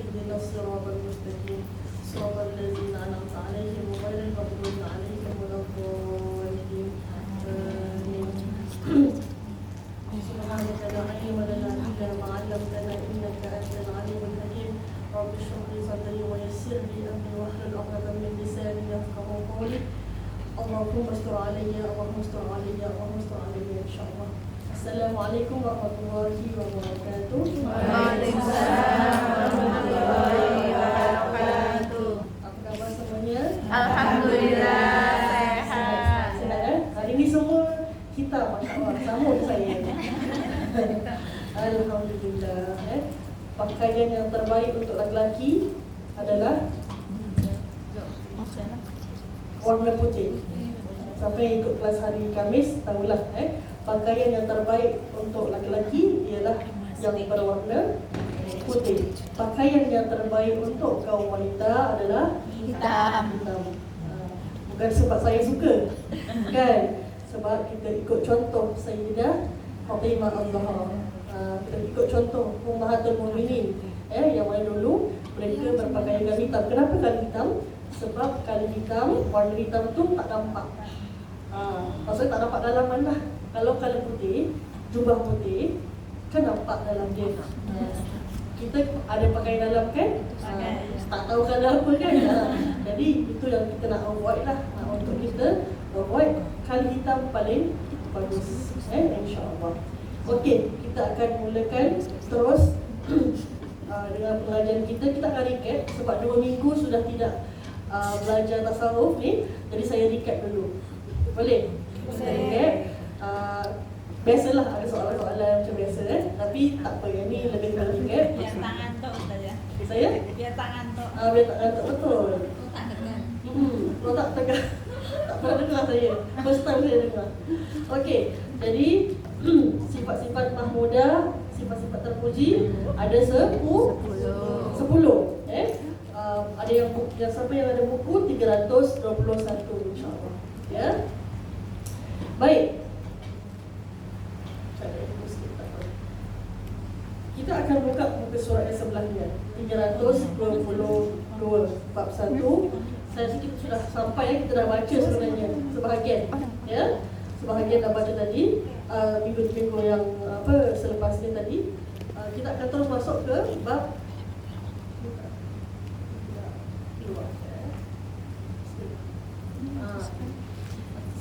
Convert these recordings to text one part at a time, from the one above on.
اهدنا الصراط المستقيم صراط الذين أنعمت عليهم غير المغضوب عليهم ولا الضالين آمين. سبحانك لا علم لنا إلا ما علمتنا إنك أنت العليم الحكيم. رب اشرح لي صدري ويسر لي أمري واحلل عقدة من لساني يفقهوا قولي. اللهم استر علي اللهم استر علي اللهم استر علي إن شاء الله. Assalamualaikum warahmatullahi wabarakatuh. Waalaikumsalam warahmatullahi wabarakatuh. Apa khabar semuanya? Alhamdulillah sehat. Sehat. Hari ini semua kita masya-Allah sama saya. Alhamdulillah. Pakaian yang terbaik untuk lelaki adalah warna putih. Siapa yang ikut kelas hari Khamis tahulah pakaian yang terbaik untuk lelaki ialah yang berwarna putih. Pakaian yang terbaik untuk kaum wanita adalah Hitam. Bukan sebab saya suka, kan? Sebab kita ikut contoh Sayyidah Fatimah Az-Zahra. Kita ikut contoh Ummahatul Mukminin, yang mana dulu mereka berpakaian gamis hitam. Kenapa gamis hitam? Sebab gamis hitam, warna hitam tu tak nampak. Maksudnya tak nampak dalaman lah. Kalau kain putih, jubah putih, kan nampak dalam dia. Kita ada pakai dalam kan? Tak tahu kalau apa kan? Jadi itu yang kita nak avoid lah. Untuk kita avoid kain hitam paling bagus. InsyaAllah. Okey, kita akan mulakan terus dengan pengajian kita. Kita akan recap sebab 2 minggu sudah tidak belajar tasawuf ni. Jadi saya recap dulu. Boleh? Saya recap. Biasalah ada soalan-soalan macam biasa tapi tak apa, yang ni lebih kepada recap. Biar tak ngantuk saja. Saya? Biar tak ngantuk. Biar tak ngantuk, betul. Tak tekan. Kalau tak tekan, tak pernah dengar saya. First time saya dengar. Okey, jadi sifat-sifat mahmudah, sifat-sifat terpuji ada 10. Ada yang siapa yang ada buku 321 insya-Allah. Ya. Baik. Kita akan buka muka surat yang sebelahnya 322 bab 1. Saya sikit sudah sampai, kita dah baca sebenarnya sebahagian. Ya. Sebahagian dah baca tadi. Minggu-minggu yang selepas ni tadi. Kita akan terus masuk ke bab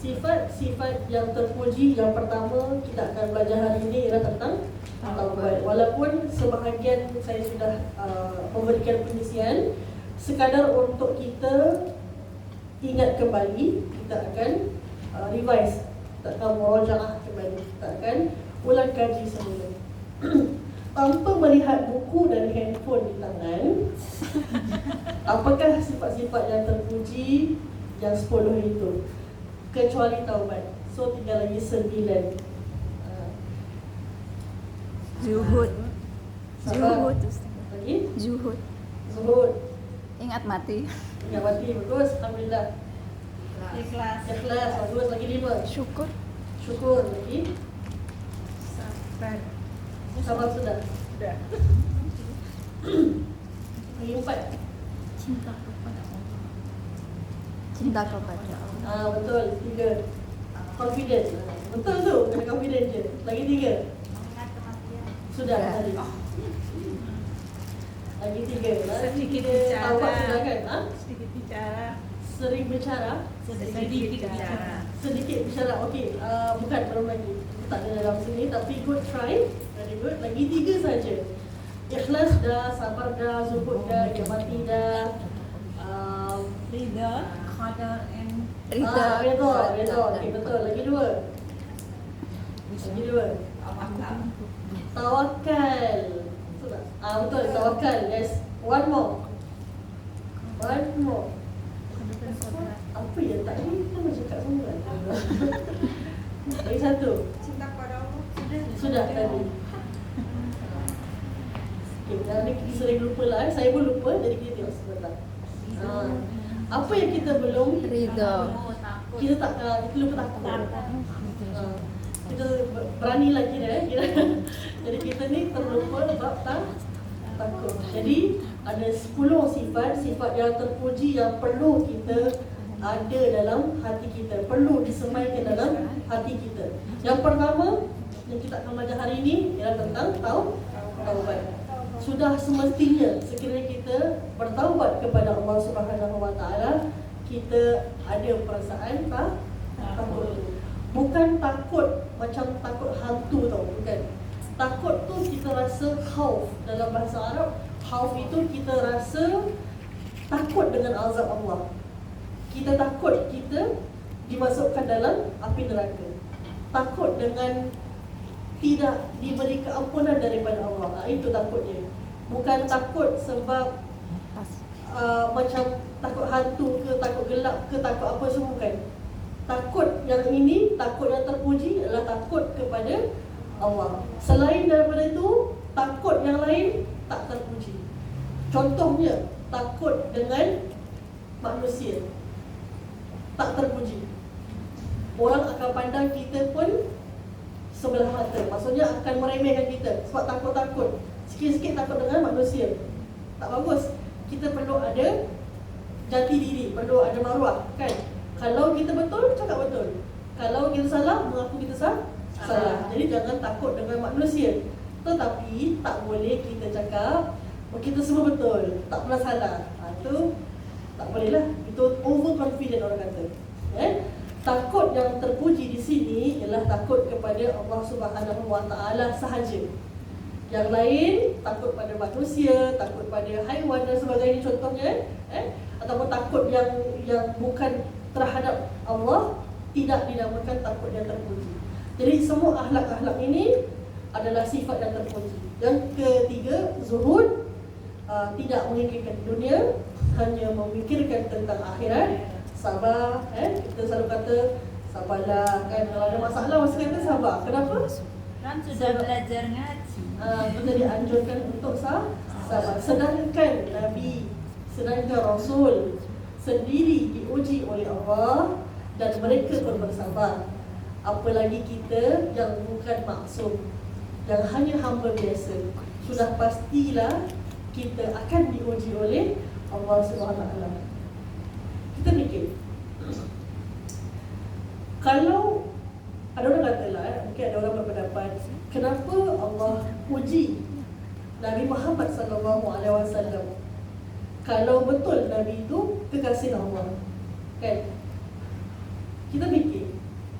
sifat-sifat yang terpuji. Yang pertama kita akan belajar hari ini ialah tentang taubat. Walaupun sebahagian saya sudah memberikan pengisian, sekadar untuk kita ingat kembali, kita akan revise, kita akan murojaah kembali, kita akan ulang kaji semula. Tanpa melihat buku dan handphone di tangan, apakah sifat-sifat yang terpuji yang 10 itu? Kecuali taubat. So tinggal lagi 9. Zuhud. Sabar. Zuhud. Lagi? Zuhud. Zuhud. Ingat mati. Ingat mati. Bagus. Alhamdulillah. Ikhlas. Ikhlas. Bagus. Lagi 5. Syukur. Syukur. Lagi? Sabar. Sabar sudah. Sudah. Lagi 4. Cinta kepada Allah. Cinta kepada Allah. Betul. 3. Confident. Betul tu. Kena confident je. Lagi 3. Mengingat kematian. Sudah tadi. Lagi 3. Sedikit bicara. Taubat sudah kan? Sedikit bicara. Sering bicara. Sedikit bicara. Sedikit bicara. Okey. Bukan belum lagi. Tak ada dalam sini tapi good try. Very good. Lagi 3 saja. Ikhlas dah, sabar dah, zuhud dah, ingat mati dah. Ridha, qadar and Ridha. Redha. Okey, betul. Lagi 2. Lagi 2. Tawakal. Betul tak? Betul, tawakal. Yes. One more. Apa ya? Tak ni kita macam cakap semua. Lagi 1. cinta pada Allah. Sudah tadi. Okay, dan ni kita sering lupa lah. Saya pun lupa, jadi kita tengok sebentar. Apa yang kita belum, Ridha. kita tak, kita lupa takut. Kita berani lagi kira. Jadi kita ni terlupa bab takut. Jadi ada 10 sifat yang terpuji yang perlu kita ada dalam hati kita, perlu disemaikan dalam hati kita. Yang pertama yang kita akan belajar hari ini ialah tentang taubat. Sudah semestinya sekiranya kita bertaubat kepada Allah Subhanahu Wa Taala, kita ada perasaan takut. Bukan takut macam takut hantu tau, bukan. Takut tu kita rasa khauf. Dalam bahasa Arab, khauf itu kita rasa takut dengan azab Allah. Kita takut kita dimasukkan dalam api neraka. Takut dengan tidak diberi keampunan daripada Allah. Itu takutnya. Bukan takut sebab macam takut hantu ke, takut gelap ke, takut apa semua, bukan. Takut yang ini, takut yang terpuji adalah takut kepada Allah. Selain daripada itu, takut yang lain tak terpuji. Contohnya, takut dengan manusia tak terpuji. Orang akan pandang kita pun sebelah mata. Maksudnya akan meremehkan kita sebab takut-takut. Sikit-sikit takut dengan manusia. Tak bagus. Kita perlu ada jati diri, perlu ada maruah, kan? Kalau kita betul, cakap betul. Kalau kita salah, mengaku kita salah. Jadi jangan takut dengan manusia. Tetapi tak boleh kita cakap kita semua betul, tak pernah salah. Itu tak boleh lah. Itu overconfident orang kata. Takut yang terpuji di sini ialah takut kepada Allah Subhanahu Wa Taala sahaja. Yang lain takut pada manusia, takut pada haiwan dan sebagainya contohnya, ataupun takut yang bukan terhadap Allah tidak dinamakan takut yang terpuji. Jadi semua akhlak-akhlak ini adalah sifat yang terpuji. Yang ketiga, zuhud, tidak memikirkan dunia, hanya memikirkan tentang akhirat. Sabar, kita selalu kata sabarlah, kan? Kalau ada masalah mesti kata sabar. Kenapa? Kan sudah belajar ngaji. Kita dianjurkan untuk sabar. Sedangkan Nabi, sedangkan Rasul sendiri diuji oleh Allah dan mereka pun bersabar. Apalagi kita yang bukan maksum, yang hanya hamba biasa, sudah pastilah kita akan diuji oleh Allah SWT. Kita fikir, kalau ada orang katalah, mungkin ada orang berpendapat, kenapa Allah uji Nabi Muhammad SAW kalau betul Nabi itu kekasih Allah, kan? Kita fikir,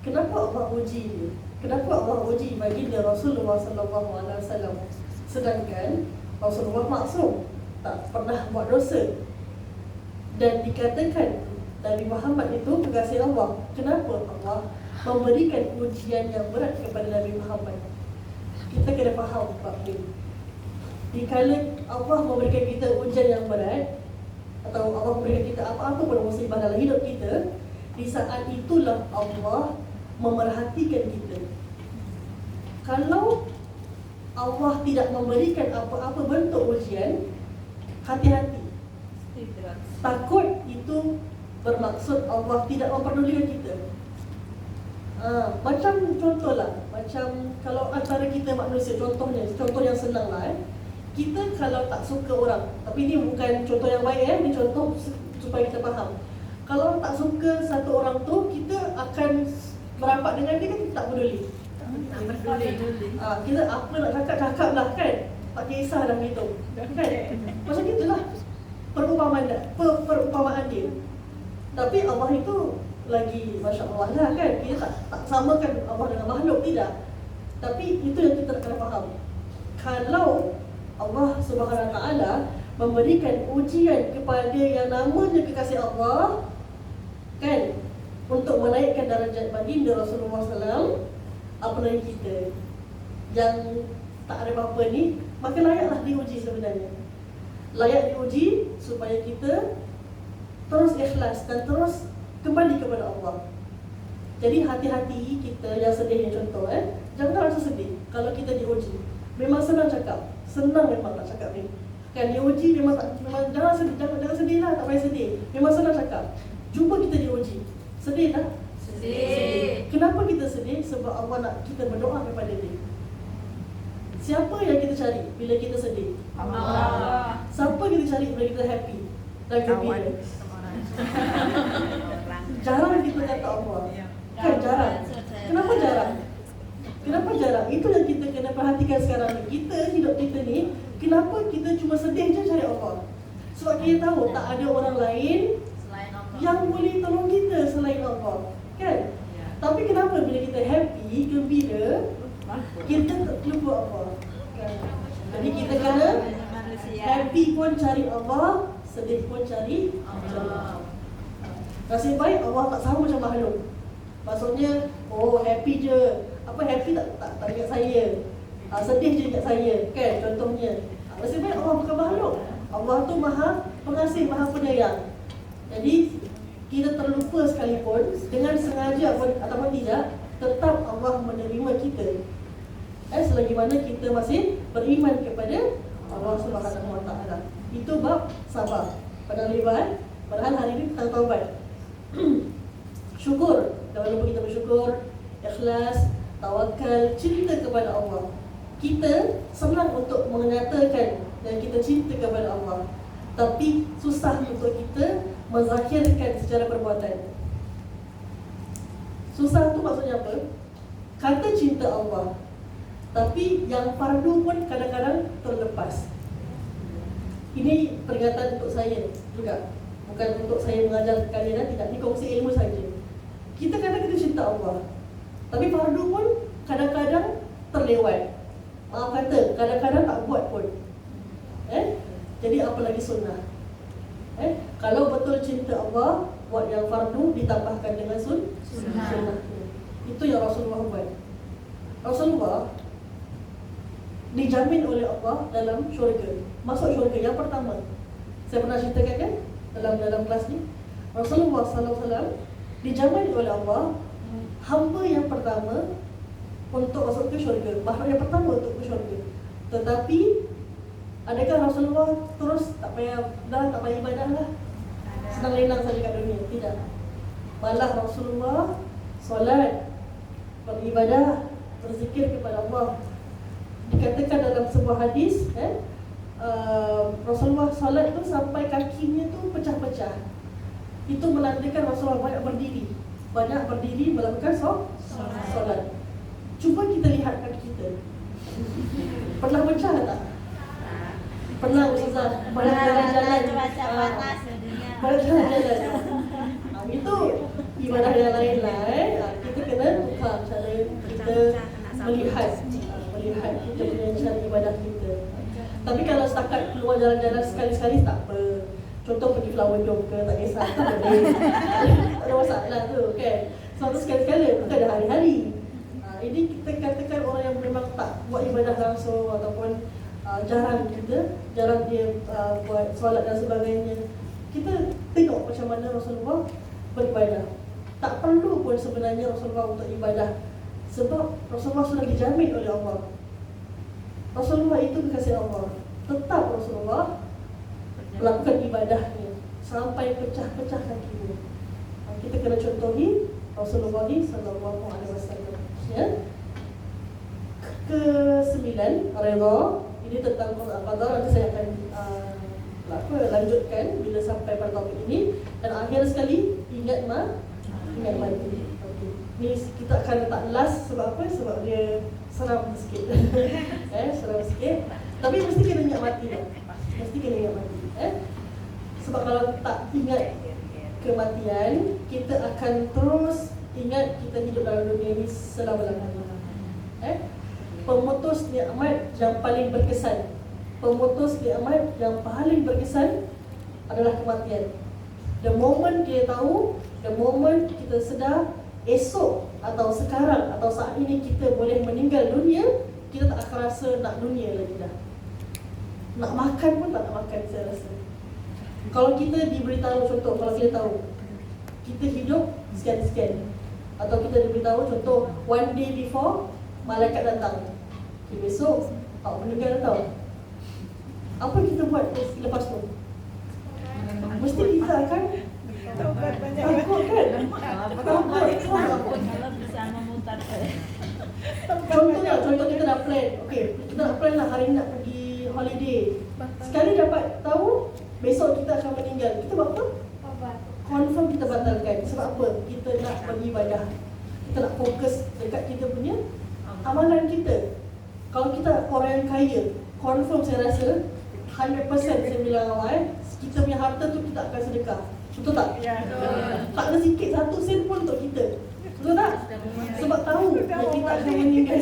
kenapa Allah uji dia? Kenapa Allah uji baginda Rasulullah SAW, sedangkan Rasulullah maksum, tak pernah buat dosa, dan dikatakan Nabi Muhammad itu kekasih Allah? Kenapa Allah memberikan ujian yang berat kepada Nabi Muhammad? Kita kena faham bab ini. Dikala Allah memberikan kita ujian yang berat, atau Allah memberikan kita apa-apa pun musibah dalam hidup kita, di saat itulah Allah memerhatikan kita. Kalau Allah tidak memberikan apa-apa bentuk ujian, hati-hati. Takut itu bermaksud Allah tidak memperdulikan kita. Macam contohlah, macam kalau antara kita manusia, contohnya, contoh yang senang lah, kita kalau tak suka orang, tapi ini bukan contoh yang baik, ini contoh supaya kita faham. Kalau tak suka satu orang tu, kita akan merapat dengan dia, kan tak peduli. Tak peduli. Kita apa nak cakap lah, kan? Tak kisah dah gitu, kan? Macam itulah perumpamaan dia. Tapi Allah itu lagi Masya Allah lah, kan? Kita tak samakan Allah dengan makhluk, tidak. Tapi itu yang kita kena faham. Kalau Allah Subhanahu Wa Taala memberikan ujian kepada yang namanya kekasih Allah, kan, untuk menaikkan darjat baginda Rasulullah SAW, apa lagi kita yang tak ada apa-apa ni, maka layaklah diuji sebenarnya. Layak diuji supaya kita terus ikhlas dan terus kembali kepada Allah. Jadi hati-hati kita yang sedih ni, contoh, jangan rasa sedih kalau kita diuji. Memang senang cakap, senang memang nak cakap ni. Kan diuji memang jangan sedih, jangan sedih lah, tak payah sedih. Memang senang cakap. Jumpa kita diuji, sedih tak? Sedih. Kenapa kita sedih? Sebab Allah nak kita berdoa kepada dia. Siapa yang kita cari bila kita sedih? Allah. Siapa kita cari bila kita happy dan Kawan. gembira? Jarang kita kata Allah. Kan jarang. Kenapa jarang? Kenapa jarang? Itu yang kita kena perhatikan sekarang ni. Kita, hidup kita ni, kenapa kita cuma sedih je cari Allah? Sebab kita tahu tak ada orang lain Selain Allah. yang boleh tolong kita selain Allah. Kan? Tapi kenapa bila kita happy, gembira, kita terlupa Allah? Kan? Jadi kita kena manusia. happy pun cari Allah, sedih pun cari Allah. Nasib baik Allah tak sama macam makhluk. Maksudnya, oh happy je. Apa happy tak ingat saya. Sedih je ingat saya. Kan contohnya. Nasib baik Allah bukan makhluk. Allah tu maha pengasih, maha penyayang. Jadi kita terlupa sekalipun dengan sengaja ataupun tidak, tetap Allah menerima kita. Selagi mana kita masih beriman kepada Allah Subhanahu Wa Taala. Itu bab sabar. Padahal libat, padahal hari ini kita taubat. Syukur, jangan lupa kita bersyukur, ikhlas, tawakal, cinta kepada Allah. Kita senang untuk menyatakan dan kita cinta kepada Allah, tapi susah untuk kita menzahirkan secara perbuatan. Susah tu maksudnya apa? Kata cinta Allah, tapi yang fardu pun kadang-kadang terlepas. Ini peringatan untuk saya juga. Bukan untuk saya mengajar kalian, tidak, ini kongsi ilmu saja. Kita kadang kita cinta Allah, tapi fardu pun kadang-kadang terlewat. Maaf kata, kadang-kadang tak buat pun. Jadi apa lagi sunnah? Kalau betul cinta Allah, buat yang fardu ditambahkan dengan sunnah. Itu yang Rasulullah buat. Rasulullah dijamin oleh Allah dalam syurga. Masuk syurga yang pertama. Saya pernah ceritakan kan dalam kelas ni. Rasulullah SAW dijamin oleh Allah hamba yang pertama untuk masuk ke syurga, makhluk yang pertama untuk ke syurga. Tetapi adakah Rasulullah terus tak payah ibadah lah, senang lenang saja kat dunia? Tidak. Malah Rasulullah solat, beribadah, berzikir kepada Allah. Dikatakan dalam sebuah hadis, Rasulullah solat tu sampai kakinya tu pecah-pecah. Itu menandakan Rasulullah banyak berdiri melakukan solat. Cuba kita lihat kaki kita. Pernah pecah tak? Pernah Ustazah? Banyak jalan-jalan. Cuaca panas dunia. Banyak jalan-jalan. Itu ibadah yang lain lah. Kita kena tukar cara kita melihat kita punya cara ibadah kita. Tapi kalau setakat keluar jalan-jalan sekali-sekali tak apa. Contoh pergi flower dome ke, tak kisah, tak boleh. Tak ada masalah tu kan. Sebab tu sekali-sekala, bukan ada hari-hari. Ini kita katakan orang yang memang tak buat ibadah langsung ataupun jarang dia buat solat dan sebagainya. Kita tengok macam mana Rasulullah beribadah. Tak perlu pun sebenarnya Rasulullah untuk ibadah, sebab Rasulullah sudah dijamin oleh Allah. Rasulullah itu kekasih Allah. Tetap Rasulullah melakukan ibadahnya sampai pecah-pecah kakinya. Kita kena contohi Rasulullah SAW. Ya. Ke-9, redha. Ini tentang qadar. Nanti saya akan lanjutkan bila sampai pada topik ini. Dan akhir sekali, ingat mati. Okay. Ni kita akan letak last sebab apa? Sebab dia seram sikit. Seram sikit. Tapi mesti kena ingat mati lah. Mesti kena ingat mati. Sebab kalau tak ingat kematian, kita akan terus ingat kita hidup dalam dunia ini selama-lamanya. Pemutus nikmat yang paling berkesan, pemutus nikmat yang paling berkesan adalah kematian. The moment kita tahu, the moment kita sedar, esok atau sekarang atau saat ini kita boleh meninggal dunia, kita tak akan rasa nak dunia lagi dah. Nak makan pun tak nak makan, saya rasa. Kalau kita diberitahu, contoh, kalau kita tahu kita hidup sekian-sekian, atau kita diberitahu contoh one day before malaikat datang, besok meninggal tahu, apa kita buat lepas tu? Mesti kita akan takut kan? Kalau bisa memutar. Contoh kita nak plan, okay, kita nak plan lah hari ni nak pergi holiday. Sekali dapat tahu besok kita akan meninggal, kita buat apa? Confirm kita batalkan. Sebab apa? Kita nak beribadah, kita nak fokus dekat kita punya amalan kita. Kalau kita orang yang kaya, confirm saya rasa 100% saya bilang awal, kita punya harta tu kita akan sedekah. Betul tak? Ya. Tak ada sikit satu sen pun untuk kita. Betul tak? Sebab tahu yang kita akan meninggal.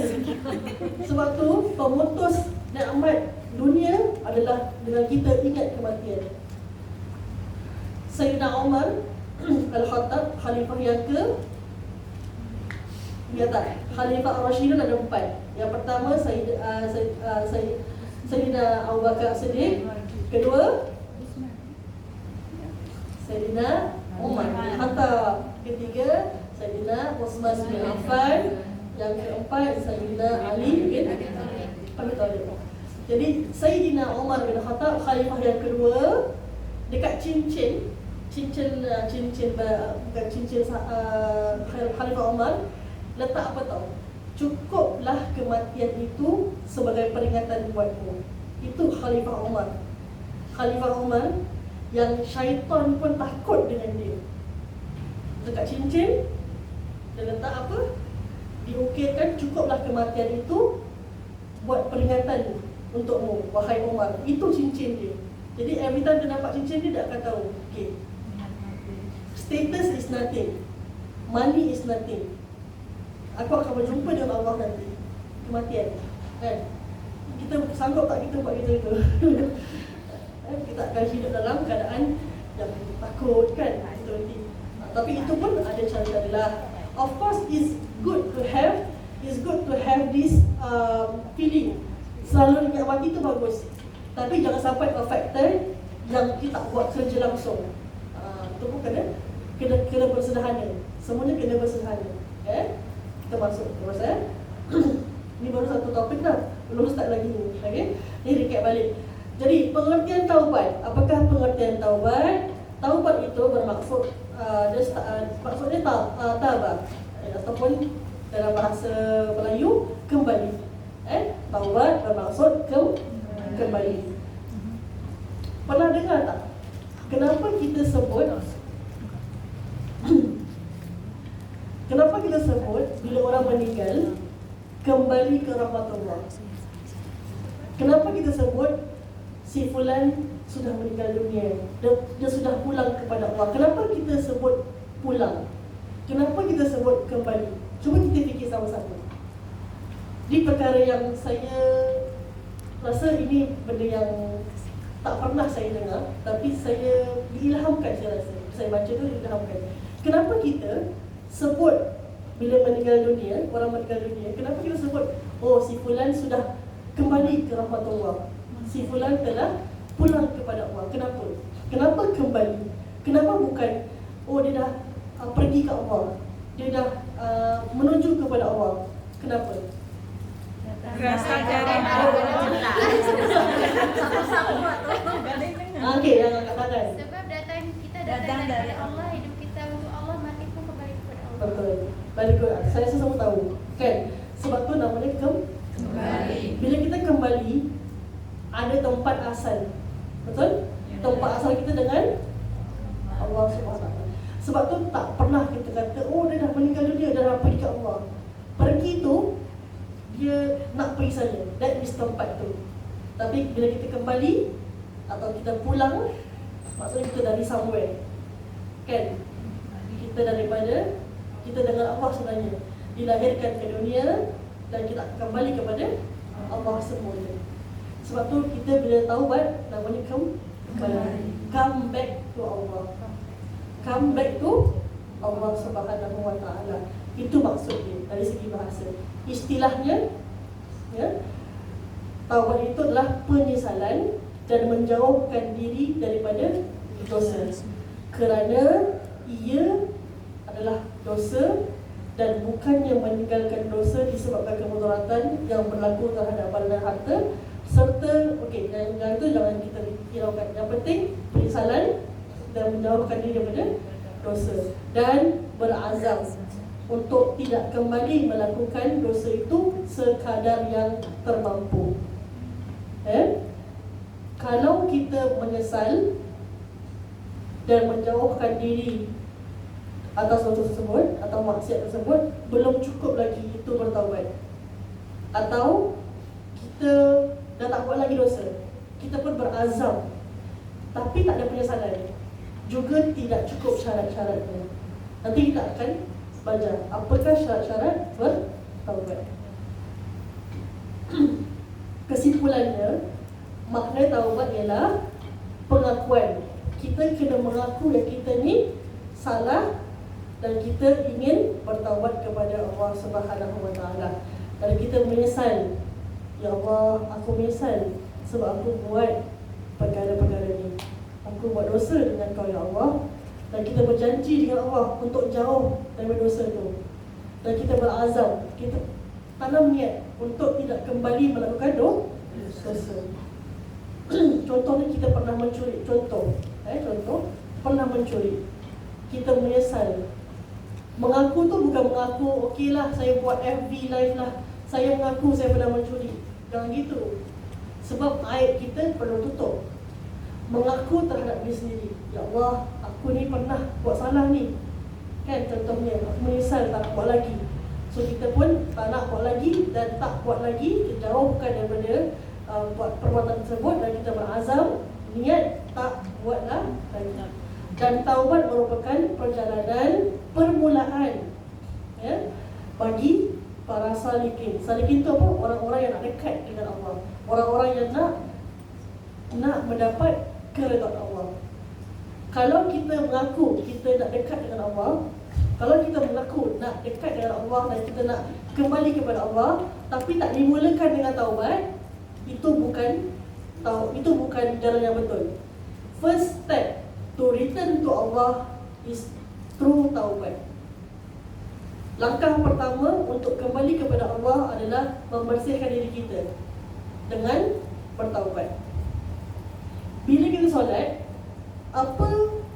Sebab tu pemutus nikmat dunia adalah dengan kita ingat kematian. Sayyidina Umar Al-Khattab, khalifah yang ke Khalifah Ar-Rasyidun ada 4. Yang pertama Sayyidina Abu Bakar Siddiq, kedua Sayyidina Umar bin Khattab, ketiga Sayyidina Utsman bin Affan, yang keempat Sayyidina Ali bin Abi Thalib. Jadi Sayyidina Umar bin Khattab khalifah yang kedua, dekat cincin bukan cincin Khalifah Umar letak apa tahu? Cukuplah kematian itu sebagai peringatan buatmu. Itu Khalifah Umar. Khalifah Umar yang syaitan pun takut dengan dia. Dekat cincin dia letak apa? Diukirkan, cukuplah kematian itu buat peringatan untukmu, wahai Umar. Itu cincin dia. Jadi every time dia nampak cincin dia akan tahu, okay, status is nothing, money is nothing. Aku akan berjumpa dengan Allah nanti. Kematian, kan? Kita sanggup tak kita buat gitu? Kita akan hidup dalam keadaan yang takut, kan? Tapi itu pun ada cara lah. Of course, it's good to have this feeling. Selalu ingat mati itu bagus. Tapi jangan sampai affected yang kita tak buat kerja langsung. Itu pun kena bersederhana. Semuanya kena bersederhana. Kita masuk terus. Ini baru satu topik dah. Belum start lagi ni. Okay? Ni recap balik. Jadi pengertian taubat. Apakah pengertian taubat? Taubat itu bermaksud maksudnya tabah, ataupun dalam bahasa Melayu kembali. Taubat bermaksud kembali. Pernah dengar tak? Kenapa kita sebut bila orang meninggal kembali ke rahmatullah? Kenapa kita sebut si fulan sudah meninggal dunia, dia sudah pulang kepada Allah? Kenapa kita sebut pulang? Kenapa kita sebut kembali? Cuba kita fikir sama-sama. Di perkara yang saya rasa ini benda yang tak pernah saya dengar, tapi saya diilhamkan, saya rasa. Saya baca tu diilhamkan. Kenapa kita sebut bila meninggal dunia, orang meninggal dunia, kenapa kita sebut, oh si fulan sudah kembali ke rahmatullah, si fulan telah pulang kepada Allah? Kenapa? Kenapa kembali? Kenapa bukan, oh dia dah pergi ke Allah, dia dah menuju kepada Allah? Kenapa? Rasa jaring. Okey, yang angkat tangan. Sebab datang kita Datang datang dari dari Allah, hidup kita untuk Allah, mati pun kembali kepada Allah. Betul. Balik ke saya rasa semua tahu, kan? Sebab tu namanya kembali. Bila kita kembali, ada tempat asal. Betul? Tempat asal kita dengan Allah SWT. Sebab tu tak pernah kita kata, oh dia dah meninggal dunia, dia dah pergi ke Allah. Pergi tu dia nak pergi saja, that is tempat tu. Tapi bila kita kembali atau kita pulang, maksudnya kita dari somewhere, kan? Kita daripada, kita dengan Allah sebenarnya dilahirkan ke dunia dan kita kembali kepada Allah semula. Sebab tu kita bila taubat namanya kembali, come back to Allah, come back to Allah Subhanahu Wa Taala. Itu maksudnya dari segi bahasa. Istilahnya, ya, taubat itu adalah penyesalan dan menjauhkan diri daripada dosa, kerana ia adalah dosa dan bukannya meninggalkan dosa disebabkan kemudaratan yang berlaku terhadap badan harta serta, okey, yang itu jangan kita hiraukan. Yang penting penyesalan dan menjauhkan diri daripada dosa dan berazam untuk tidak kembali melakukan dosa itu sekadar yang termampu. Kalau kita menyesal dan menjauhkan diri atas dosa tersebut atau maksiat tersebut, belum cukup lagi itu bertaubat. Atau kita dah tak buat lagi dosa, kita pun berazam tapi tak ada penyesalan, juga tidak cukup syarat-syaratnya. Nanti kita akan belajar apakah syarat-syarat bertaubat. Kesimpulannya, makna taubat ialah pengakuan. Kita kena mengaku yang kita ni salah dan kita ingin bertaubat kepada Allah Subhanahu Wa Taala. Dan kita menyesal, ya Allah, aku menyesal sebab aku buat perkara-perkara ni. Aku buat dosa dengan Kau, ya Allah. Dan kita berjanji dengan Allah untuk jauh dari dosa tu. Dan kita berazam, kita tanam niat untuk tidak kembali melakukan dosa. Contohnya kita pernah mencuri. Contoh pernah mencuri. Kita menyesal. Mengaku tu bukan mengaku, okeylah saya buat FB live lah, saya mengaku saya pernah mencuri. Jangan gitu. Sebab aib kita perlu tutup. Mengaku terhadap diri sendiri, ya Allah, aku ni pernah buat salah ni. Kan contohnya, aku menyesal tak nak buat lagi. So kita pun tak nak buat lagi dan tak buat lagi, kita jauhkan daripada buat perbuatan tersebut dan kita berazam, niat tak buatlah lagi. Dan taubat merupakan perjalanan permulaan, ya, bagi para salikin. Salikin tu apa? Orang-orang yang nak dekat dengan Allah, orang-orang yang nak mendapat keredaan Allah. Kalau kita mengaku kita nak dekat dengan Allah, kalau kita mengaku nak dekat dengan Allah dan kita nak kembali kepada Allah, tapi tak dimulakan dengan taubat, itu bukan jalan yang betul. First step to return to Allah is through taubat. Langkah pertama untuk kembali kepada Allah adalah membersihkan diri kita dengan bertaubat. Bila kita solat, apa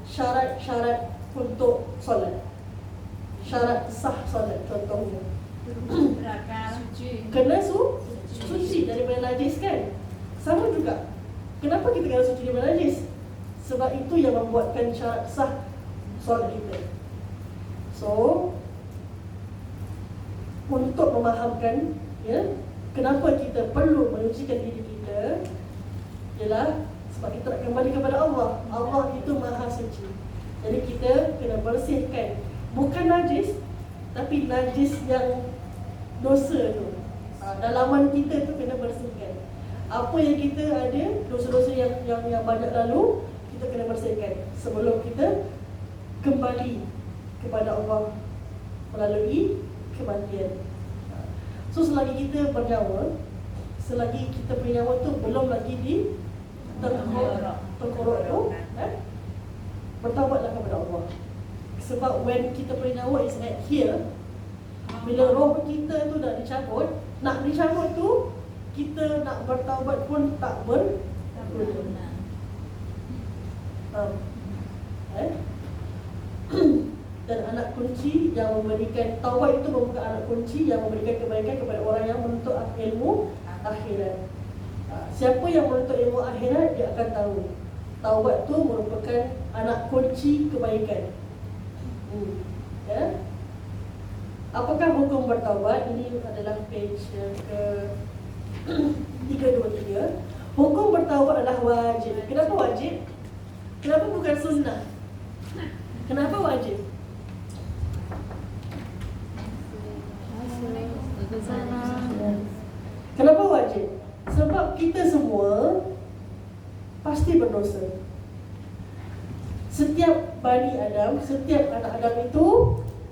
syarat-syarat untuk solat? Syarat sah solat contohnya kena suci daripada najis, kan? Sama juga, kenapa kita kena suci daripada najis? Sebab itu yang membuatkan syarat sah solat kita. So, untuk memahamkan, ya, kenapa kita perlu menyucikan diri kita, ialah sebab kita nak kembali kepada Allah. Allah itu maha suci. Jadi kita kena bersihkan, bukan najis, tapi najis yang dosa tu, dalaman kita tu kena bersihkan. Apa yang kita ada, dosa-dosa yang banyak lalu, kita kena bersihkan sebelum kita kembali kepada Allah melalui kematian. So selagi kita bernyawa, selagi kita punya nyawa tu belum lagi di tengkorak tu, bertaubatlah kepada Allah. Sebab when kita punya nyawa is at here, bila roh kita tu dah dicabut, nak dicabut tu, kita nak bertaubat pun tak berguna. Dan anak kunci yang memberikan taubat itu merupakan anak kunci yang memberikan kebaikan kepada orang yang menuntut ilmu akhirat. Siapa yang menuntut ilmu akhirat, dia akan tahu taubat tu merupakan anak kunci kebaikan. Ya. Apakah hukum bertaubat? Ini adalah page ke 323. Hukum bertaubat adalah wajib. Kenapa wajib? Kenapa bukan sunnah? Kenapa wajib? Kenapa wajib? Sebab kita semua pasti berdosa. Setiap Bani Adam, setiap anak Adam itu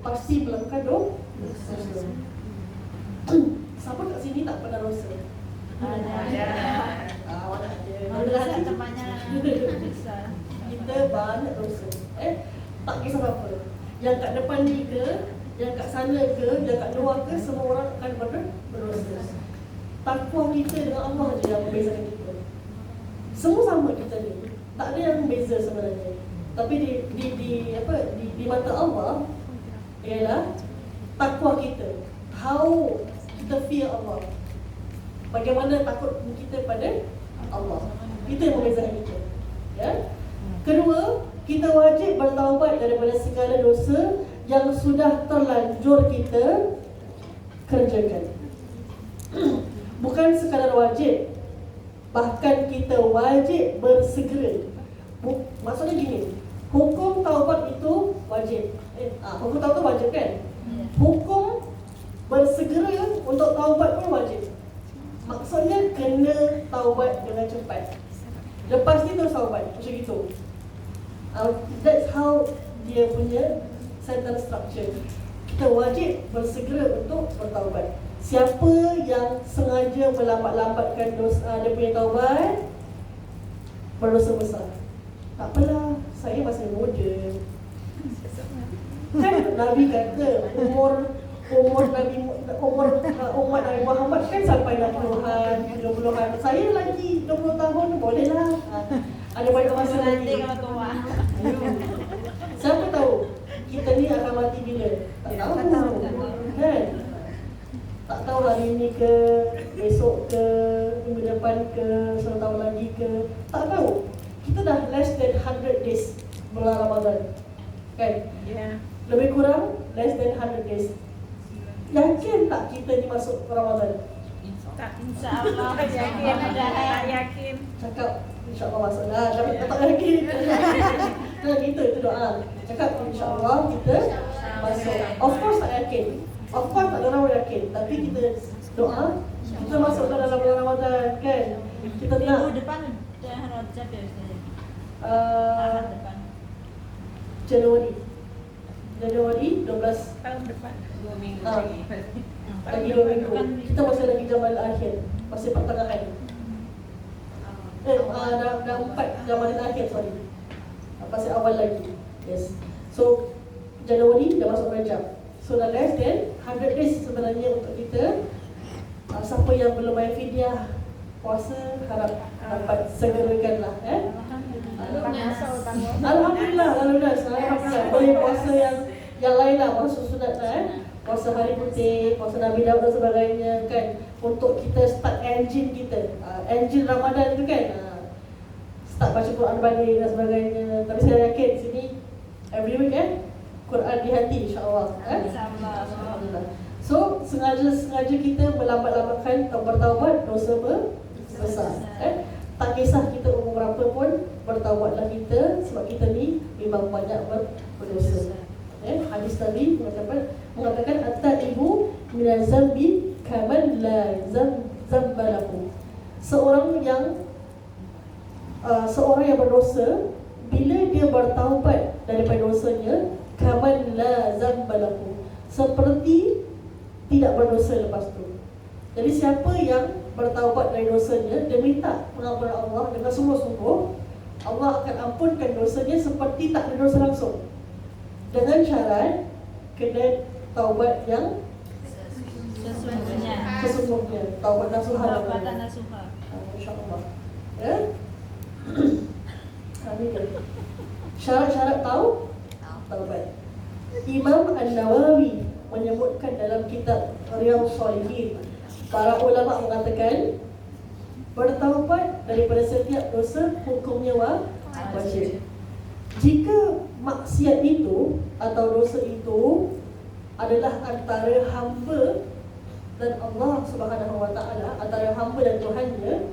pasti melakukan dosa. Siapa kat sini tak pernah dosa? Ada. Awak ada. Dosa temannya besar. Kita banyak dosa. Tak kisah apa. Yang kat depan ni ke, yang kat sana ke, yang kat luar ke, semua orang akan berdosa. Takwa kita dengan Allah je yang membezakan kita. Semua sama kita ni. Tak ada yang beza sebenarnya. Tapi di mata Allah ialah takwa kita. How kita fear Allah. Bagaimana takut kita pada Allah. Itu yang membezakan kita. Ya. Kedua, kita wajib bertaubat daripada segala dosa yang sudah terlanjur kita kerjakan. Bukan sekadar wajib, bahkan kita wajib bersegera. Maksudnya gini, hukum taubat itu wajib. Hukum taubat wajib kan? Hukum bersegera untuk taubat pun wajib. Maksudnya kena taubat dengan cepat. Lepas ni terus taubat, macam gitu. That's how dia punya sentence structure. Kita wajib bersegera untuk bertaubat. Siapa yang sengaja melambat-lambatkan dosa dia punya taubat, berdosa besar. Tak apalah, saya masih muda. Kan Nabi kata umur umat Nabi Muhammad kan sampai 60-an, 70-an. Saya lagi 20 tahun bolehlah. Ada banyak masa lagi. Siapa tahu kita ni akan mati bila? Tak tahu. Kan? Tak tahu hari ni ke, besok ke, minggu depan ke, 1 tahun lagi ke. Tak tahu. Kita dah less than 100 days bulan Ramadan. Kan? Lebih kurang less than 100 days. Yakin tak kita ni masuk Ramadan? InsyaAllah yakin, dah yakin. Cakap insyaAllah masuk lah, tapi tak yakin. Kalau gitu itu doa. Cakap insyaAllah kita masuk. Of course tak yakin. Of course tak ada orang yakin. Tapi kita doa kita masuk dalam bulan Ramadan kan. Kita nak Minggu depan dah Rajab ya Ustaz. Depan. Januari 12 Tahun depan 2 minggu lagi 2 minggu. Kita masih lagi Jamal akhir, masih pertengahan. Dah 4 Jamal akhir, sorry. Masih awal lagi. Yes. So Januari dah masuk Rajab. So dah less than 100 days sebenarnya untuk kita. Siapa yang belum bayar fidyah puasa harap dapat segerakanlah. Alhamdulillah, alhamdulillah. Boleh puasa yang lain lah, puasa sunat lah. Puasa hari putih, puasa Nabi Daud dan sebagainya kan. Untuk kita start engine kita, engine Ramadan tu kan. Start baca Quran balik dan sebagainya. Tapi saya yakin sini every week kan, Quran di hati insyaAllah. Alhamdulillah. So sengaja kita melambat-lambatkan bertaubat dosa besar. Tak kisah kita umur berapa pun, bertaubatlah kita sebab kita ni memang banyak berdosa. Hadis Nabi mengatakan at-taibu minaz zambi kaman la zamba lahu. Seorang yang berdosa, bila dia bertaubat daripada dosanya, kaman la zamba lahu, seperti tidak berdosa lepas tu. Jadi siapa yang bertaubat dari dosanya, dia minta pengampunan Allah dengan sungguh-sungguh, Allah akan ampunkan dosanya seperti tak ada dosa langsung. Dengan syarat kena taubat yang sesungguhnya, taubat nasuha. InsyaAllah. Ya. Amin. Syarat-syarat taubat. Imam An-Nawawi menyebutkan dalam kitab Riyadhus Shalihin, para ulama mengatakan bertaubat daripada setiap dosa hukumnya wajib. Jika maksiat itu atau dosa itu adalah antara hamba dan Allah Subhanahu Wa Taala, antara hamba dan Tuhannya,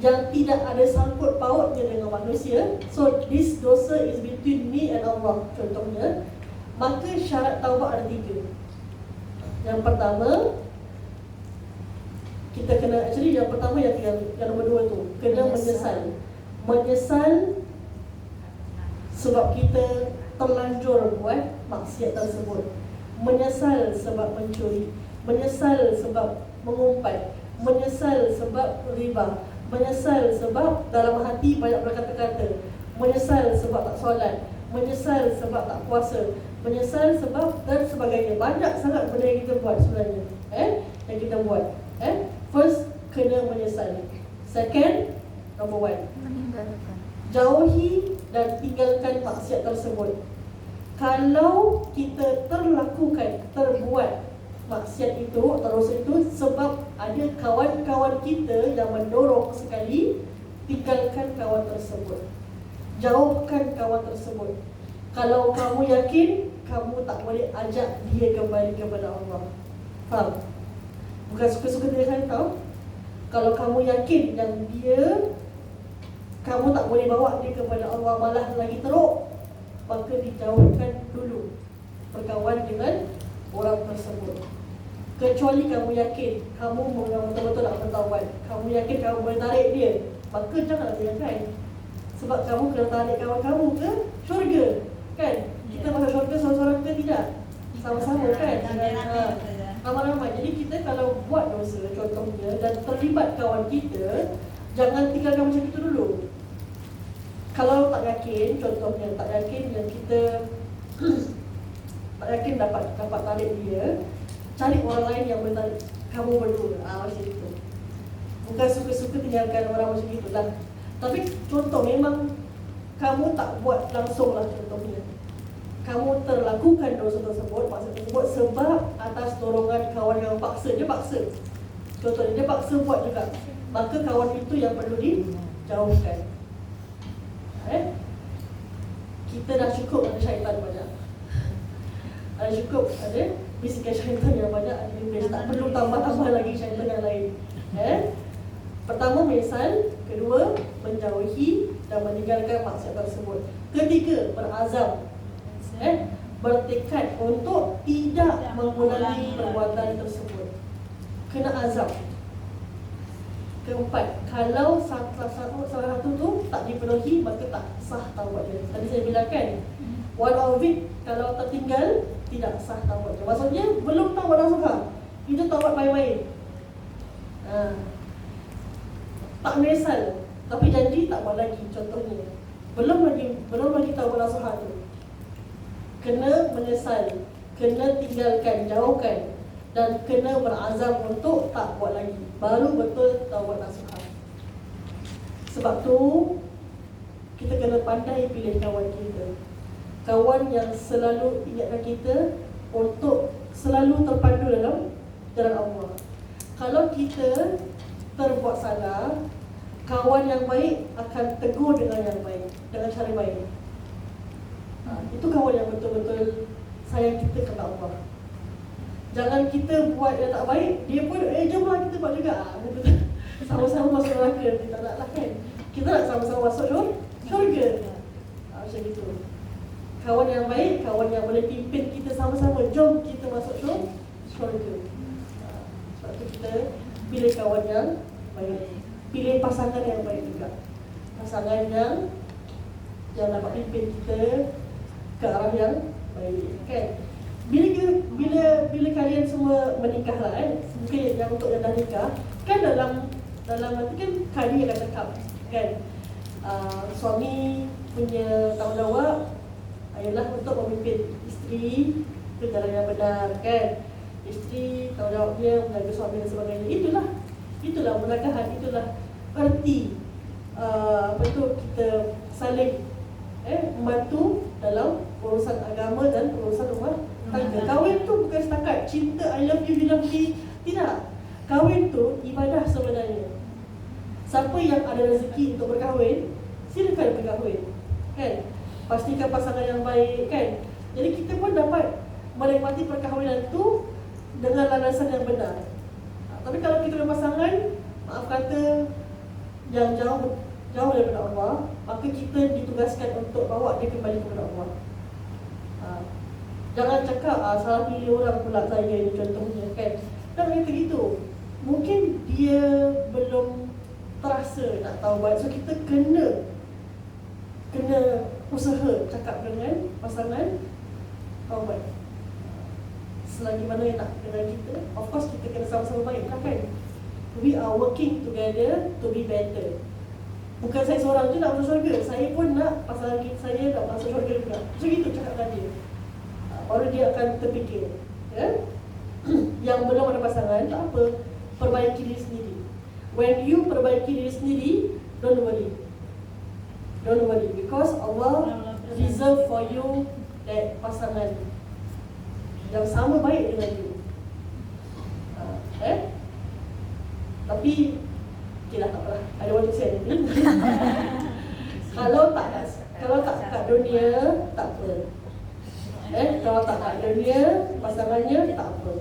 yang tidak ada sangkut pautnya dengan manusia, so this dosa is between me and Allah contohnya, maka syarat taubat ada 3. Yang pertama, kita kena, yang pertama yang nombor 2 tu, kena menyesal sebab kita terlanjur buat maksiat tersebut, menyesal sebab mencuri, menyesal sebab mengumpat, menyesal sebab riba, menyesal sebab dalam hati banyak berkata-kata, menyesal sebab tak solat, menyesal sebab tak puasa, menyesal sebab dan sebagainya. Banyak sangat benda yang kita buat sebenarnya, yang kita buat. First, kena menyesal. Second, number 1, jauhi dan tinggalkan maksiat tersebut. Kalau kita terbuat maksiat itu atau dosa itu sebab ada kawan-kawan kita yang mendorong sekali, tinggalkan kawan tersebut. jauhkan kawan tersebut. Kalau kamu yakin, kamu tak boleh ajak dia kembali kepada Allah. Faham? Bukan suka-suka dia kan tahu. Kalau kamu yakin yang kamu tak boleh bawa dia kepada Allah, malah lagi teruk, maka dijauhkan dulu berkawan dengan orang tersebut. Kecuali kamu yakin kamu betul-betul nak bertaubat, kamu yakin kamu boleh tarik dia, maka janganlah biarkan. Sebab kamu kena tarik kawan kamu ke syurga, kan? Kita masuk syurga seorang-seorang ke tidak? Sama-sama kan? Ramai-ramai. Jadi kita kalau buat dosa contohnya dan terlibat kawan kita, jangan tinggalkan macam itu dulu. Kalau tak yakin, contohnya tak yakin yang kita tak yakin dapat tarik dia, cari orang lain yang boleh tarik kamu berdua. Macam itu. Bukan suka-suka tinggalkan orang macam itu lah. Tapi contoh memang kamu tak buat langsung lah contohnya. Kamu terlakukan dosa tersebut, maksud tersebut sebab atas dorongan kawan yang paksa. Dia paksa. Contohnya dia paksa buat juga. Maka kawan itu yang perlu dijauhkan. Kita dah cukup ada syaitan banyak. Dah cukup ada bisikan syaitan yang banyak. Tak perlu tambah-tambah lagi syaitan yang lain. Pertama menyesal, kedua menjauhi dan meninggalkan maksiat tersebut. Ketiga berazam, bertekad untuk tidak mengulangi perbuatan tersebut. Kena azam. Keempat, kalau salah satu tu tak dipenuhi, maka tak sah taubat dia. Tadi saya bilang kan, one of it kalau tertinggal tidak sah taubat dia. Maksudnya belum taubat dah sah, itu taubat main-main. Tak menyesal tapi janji tak buat lagi, contohnya belum lagi taubat dah sah tu. Kena menyesal, kena tinggalkan, jauhkan, dan kena berazam untuk tak buat lagi, baru betul taubat nasuha. Sebab tu kita kena pandai pilih kawan kita. Kawan yang selalu ingatkan kita untuk selalu terpandu dalam jalan Allah. Kalau kita terbuat salah, kawan yang baik akan tegur dengan yang baik, dengan cara baik. Itu kawan yang betul-betul sayang kita kepada Allah. Jangan kita buat yang tak baik, dia pun jomlah kita buat juga. Sama-sama masuk neraka, kita tak nak kan. Kita nak sama-sama masuk syurga. Macam itu. Kawan yang baik, kawan yang boleh pimpin kita sama-sama, jom kita masuk syurga. Sebab tu kita pilih kawan yang baik. Pilih pasangan yang baik juga. Pasangan yang dapat pimpin kita ke arah yang baik, kan? Bila kalian semua menikah lah, mungkin yang untuk yang dah nikah, kan dalam nanti kan kadi akan cakap, kan? Suami punya tanggungjawab ialah untuk memimpin isteri ke jalan yang benar, kan? Isteri tanggungjawabnya menjaga suami dan sebagainya. Itulah pernikahan, itulah erti kita saling membantu dalam urusan agama dan urusan rumah tangga. Kahwin tu bukan setakat cinta I love you, you love me. Tidak. Kahwin tu ibadah sebenarnya. Siapa yang ada rezeki untuk berkahwin, silakan berkahwin, kan? Pastikan pasangan yang baik, kan? Jadi kita pun dapat menikmati perkahwinan tu dengan landasan yang benar. Tapi kalau kita berpasangan, maaf kata, yang jauh daripada Allah, maka kita ditugaskan untuk bawa dia kembali kepada Allah. Jangan cakap salah pilih orang pula saya ni, contohnya, kan? Dan kata gitu, mungkin dia belum terasa nak taubat. So kita kena usaha cakap dengan pasangan taubat. Selagi mana yang nak dengan kita, of course kita kena sama-sama baik lah, kan? We are working together to be better. Bukan saya seorang je nak masuk syurga, saya pun nak pasangan saya nak masuk syurga juga. Macam itu cakap dengan dia. Baru dia akan terfikir, ya? Yang belum ada pasangan, tak apa, perbaiki diri sendiri. When you perbaiki diri sendiri, don't worry, because Allah reserve for you that pasangan yang sama baik dengan you. Tapi okay lah, tak apalah, I don't want to say anything. Kalau tak kat dunia, tak apa. Kalau tak kat dunia, pasangannya tak apa.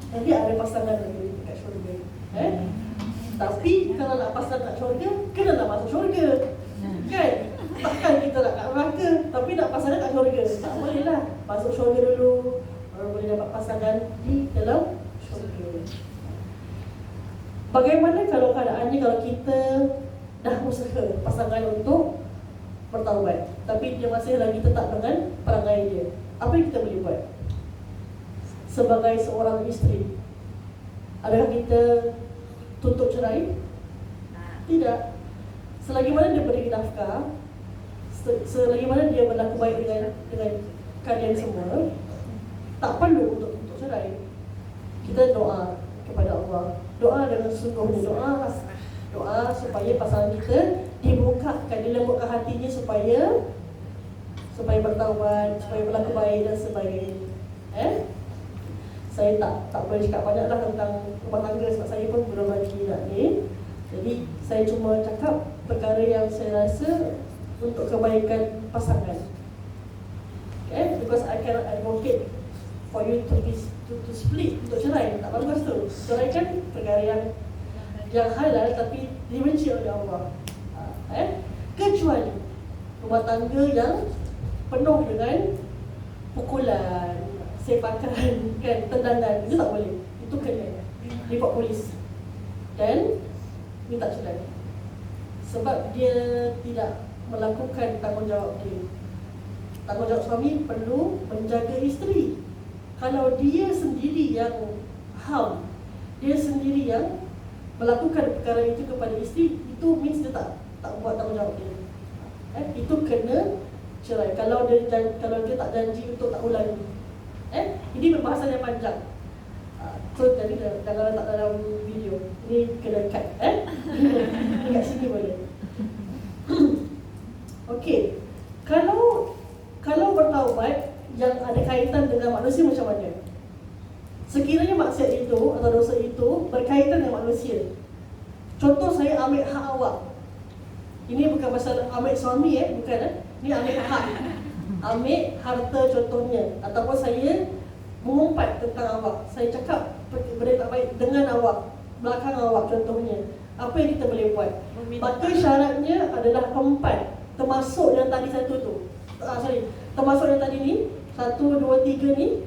Nanti ada pasangan lagi kat syurga. Tapi kalau nak pasang kat syurga, kena nak masuk syurga. Kan? Takkan kita nak kat neraka, tapi nak pasangan kat syurga. Tak boleh lah. Masuk syurga dulu, baru boleh dapat pasangan di dalam syurga. Bagaimana kalau keadaannya kalau kita dah usaha pasangan untuk bertaubat, tapi dia masih lagi tetap dengan perangai dia? Apa yang kita boleh buat? Sebagai seorang isteri, adakah kita tuntut cerai? Tidak. Selagi mana dia beri nafkah, selagi mana dia berlaku baik dengan kalian semua, tak perlu untuk tuntut cerai. Kita doa kepada Allah. Doa dengan sesungguhnya, doa supaya pasangan kita dibukakan, dilembutkan hatinya supaya bertaubat, supaya berlaku baik dan sebagainya. Saya tak boleh cakap banyaklah tentang rumah tangga sebab saya pun belum lagi nak ni. Jadi saya cuma cakap perkara yang saya rasa untuk kebaikan pasangan. Because I cannot advocate for you to split, untuk cerai. Tak bagus tu. Cerai kan perkara yang halal tapi dibenci oleh Allah. Kecuali rumah tangga yang penuh dengan pukulan, sepakan, kan, tendangan, itu tak boleh. Itu kena report polis dan minta cerai. Sebab dia tidak melakukan tanggungjawab dia. Tanggungjawab suami perlu menjaga isteri. Kalau dia sendiri yang dia sendiri yang melakukan perkara itu kepada isteri, itu means dia tak buat tanggungjawab dia. Itu kena cerai. Kalau dia tak janji untuk tak ulangi. Ini perbahasan yang panjang. So jadi jangan letak dalam video. Ini kena cut. Dekat sini boleh. Okey. Kalau bertaubat yang ada kaitan dengan manusia macam mana? Sekiranya maksiat itu atau dosa itu berkaitan dengan manusia. Contoh, saya ambil hak awak. Ini bukan pasal ambil suami, bukan. Ini ambil hak. Ambil harta contohnya. Ataupun saya mengumpat tentang awak. Saya cakap benda tak baik dengan awak, belakang awak contohnya. Apa yang kita boleh buat? Maka syaratnya adalah 4. Termasuk yang tadi satu tu. Termasuk yang tadi ni 1, 2, 3 ni.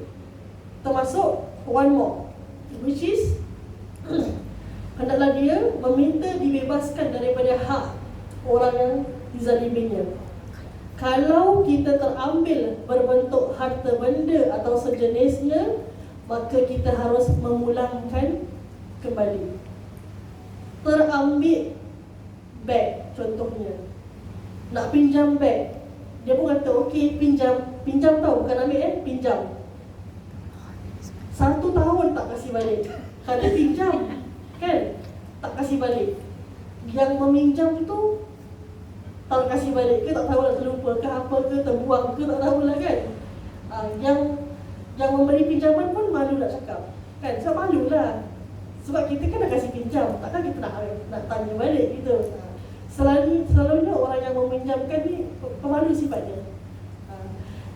Termasuk one more, which is hendaklah dia meminta dibebaskan daripada hak orang yang dizaliminya. Kalau kita terambil berbentuk harta benda atau sejenisnya, maka kita harus memulangkan kembali. Terambil beg contohnya, nak pinjam beg, dia pun kata okey, pinjam tau, bukan ambil, pinjam. 1 tahun tak kasih balik. Kalau pinjam, kan, tak kasih balik. Yang meminjam tu tak kasih balik ke, tak tahu lah, terlupa ke apa ke, terbuang ke, tak tahulah kan. Yang memberi pinjaman pun malu nak cakap, kan, sebab malu lah. Sebab kita kan dah kasih pinjam, takkan kita nak tanya balik gitu. Selalunya orang yang meminjamkan ni pemalu sifatnya.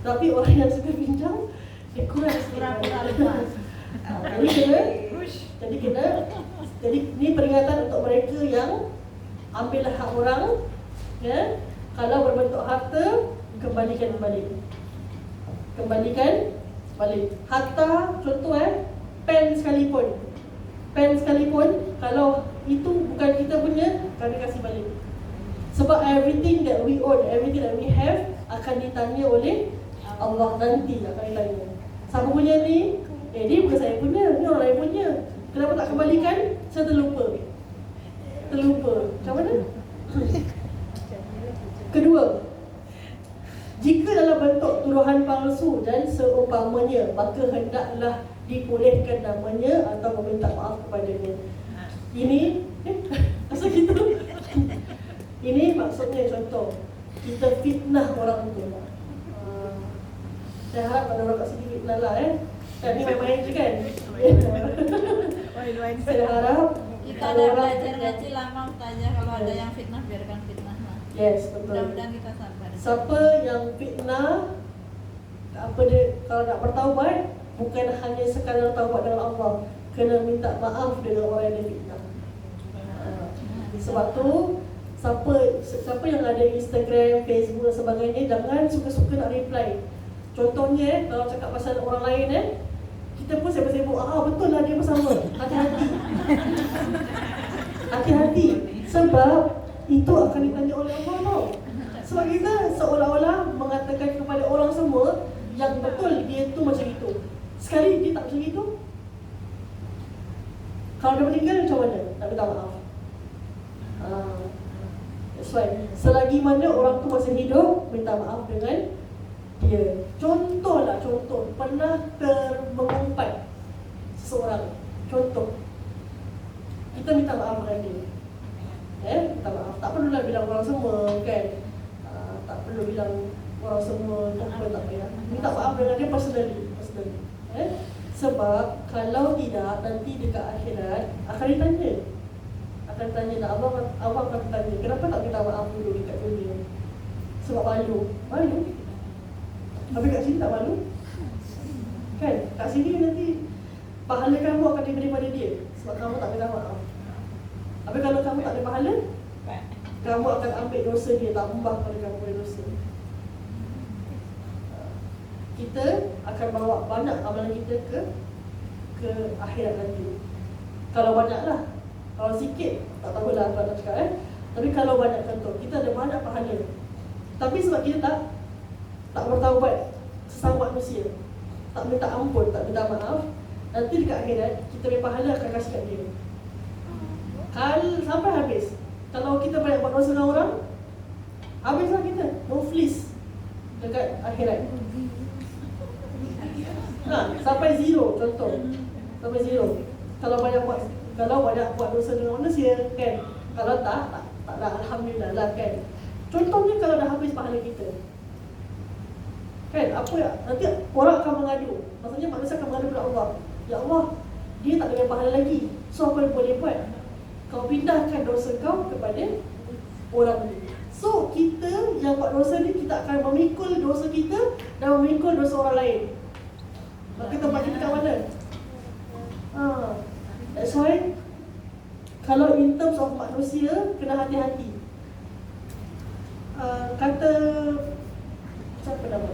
Tapi orang yang suka pinjam, dia kurang lupa. Jadi ni peringatan untuk mereka yang ambil hak orang, ya. Kalau berbentuk harta, kembalikan balik. Harta contoh, pen sekalipun, kalau itu bukan kita punya, kami kasih balik. Sebab everything that we own, everything that we have akan ditanya oleh Allah nanti, akan ditanya. Siapa punya ni? Ni bukan saya punya, ni orang lain punya. Kenapa tak kembalikan? Saya terlupa. Macam mana? Kedua, jika dalam bentuk tuduhan palsu dan seumpamanya, maka hendaklah dipulihkan namanya atau meminta maaf kepadanya. Ini asal gitu. Ini maksudnya contoh, kita fitnah orang tu. Saya harap ada orang kat sini fitnah lah, Kan ni main-main je kan. Saya harap kita ada belajar gaji lama Ustazah, kalau ada yang fitnah biarkan fitnah lah. Yes, betul. Mudah-mudahan kita sabar. Siapa yang fitnah, apa dia, kalau nak bertaubat, bukan hanya sekadar taubat dengan Allah, kena minta maaf dengan orang yang dia fitnah. Sebab tu siapa yang ada Instagram, Facebook dan sebagainya, jangan suka-suka nak reply. Contohnya, kalau cakap pasal orang lain kita pun sibuk-sibuk, betul lah dia bersama. Hati-hati. Hati-hati. Sebab itu akan ditanya oleh Allah tau. Sebab kita seolah-olah mengatakan kepada orang semua yang betul dia tu macam itu. Sekali dia tak macam itu, kalau dia meninggal macam mana? Tak minta maaf. That's why selagi mana orang tu masih hidup, minta maaf dengan dia. Contoh, pernah termengumpat seseorang. Contoh, kita minta maaf dengan dia. Minta maaf. Tak perlulah bilang orang semua kan. Tak perlu bilang orang semua, tak payah. Minta maaf dengan dia personally. Sebab kalau tidak, nanti dekat akhirat akan ditanya. Allah akan tanya, kenapa tak minta maaf dulu dekat dunia? Sebab malu. Habis kat sini tak malu? Kan? Kat sini nanti pahala kamu akan diberi pada dia sebab kamu tak minta maaf. Habis kalau kamu tak ada pahala, kamu akan ambil dosa dia, tambah pada kamu punya dosa. Kita akan bawa banyak amalan kita ke akhirat nanti. Kalau banyaklah. Kalau sikit, tak tahulah apa nak cakap Tapi kalau banyak contoh, kita ada banyak pahala. Tapi sebab kita tak bertaubat sesama manusia, tak minta ampun, tak minta maaf, nanti dekat akhirat kita punya pahala akan kasih kat dia. Sampai habis. Kalau kita banyak buat dosa dengan orang, habislah kita, muflis dekat akhirat. Sampai zero, contoh. Sampai zero. Kalau banyak buat dosa dengan manusia kan. Kalau tak dah, alhamdulillah lah kan. Contohnya kalau dah habis pahala kita, kan, apa ya? Nanti orang akan mengadu. Maksudnya manusia akan mengadu kepada Allah. Ya Allah, dia tak ada pahala lagi. So apa yang boleh buat? Kau pindahkan dosa kau kepada orang ni. So kita yang buat dosa ni, kita akan memikul dosa kita dan memikul dosa orang lain. Maka tempat kita kat mana? That's why kalau in terms of manusia, kena hati-hati. Kata siapa nama?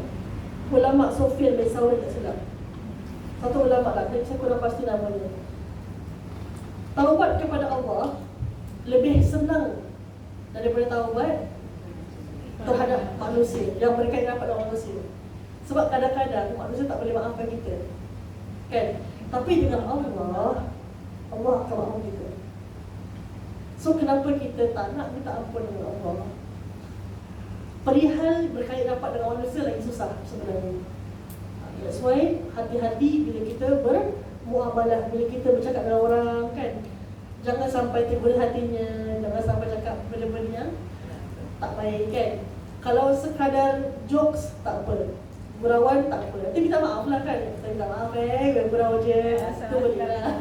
Ulama Sufyan bin Thawri, tak silap. Satu ulama lah, saya kurang pasti namanya. Taubat kepada Allah lebih senang daripada taubat terhadap manusia, yang berkaitan pada manusia. Sebab kadang-kadang manusia tak boleh maafkan kita, kan? Tapi dengan Allah akan maafkan kita. So kenapa kita tak nak minta ampun dengan Allah? Perihal berkait rapat dengan manusia lagi susah sebenarnya. That's why hati-hati bila kita bermuamalah, bila kita bercakap dengan orang, kan. Jangan sampai timbul hatinya, jangan sampai cakap benda-benda yang tak baik, kan. Kalau sekadar jokes, tak apa. Gurauan, tak apa. Nanti minta maaf lah, kan. Kita minta maaf, gurau je. Itu boleh lah.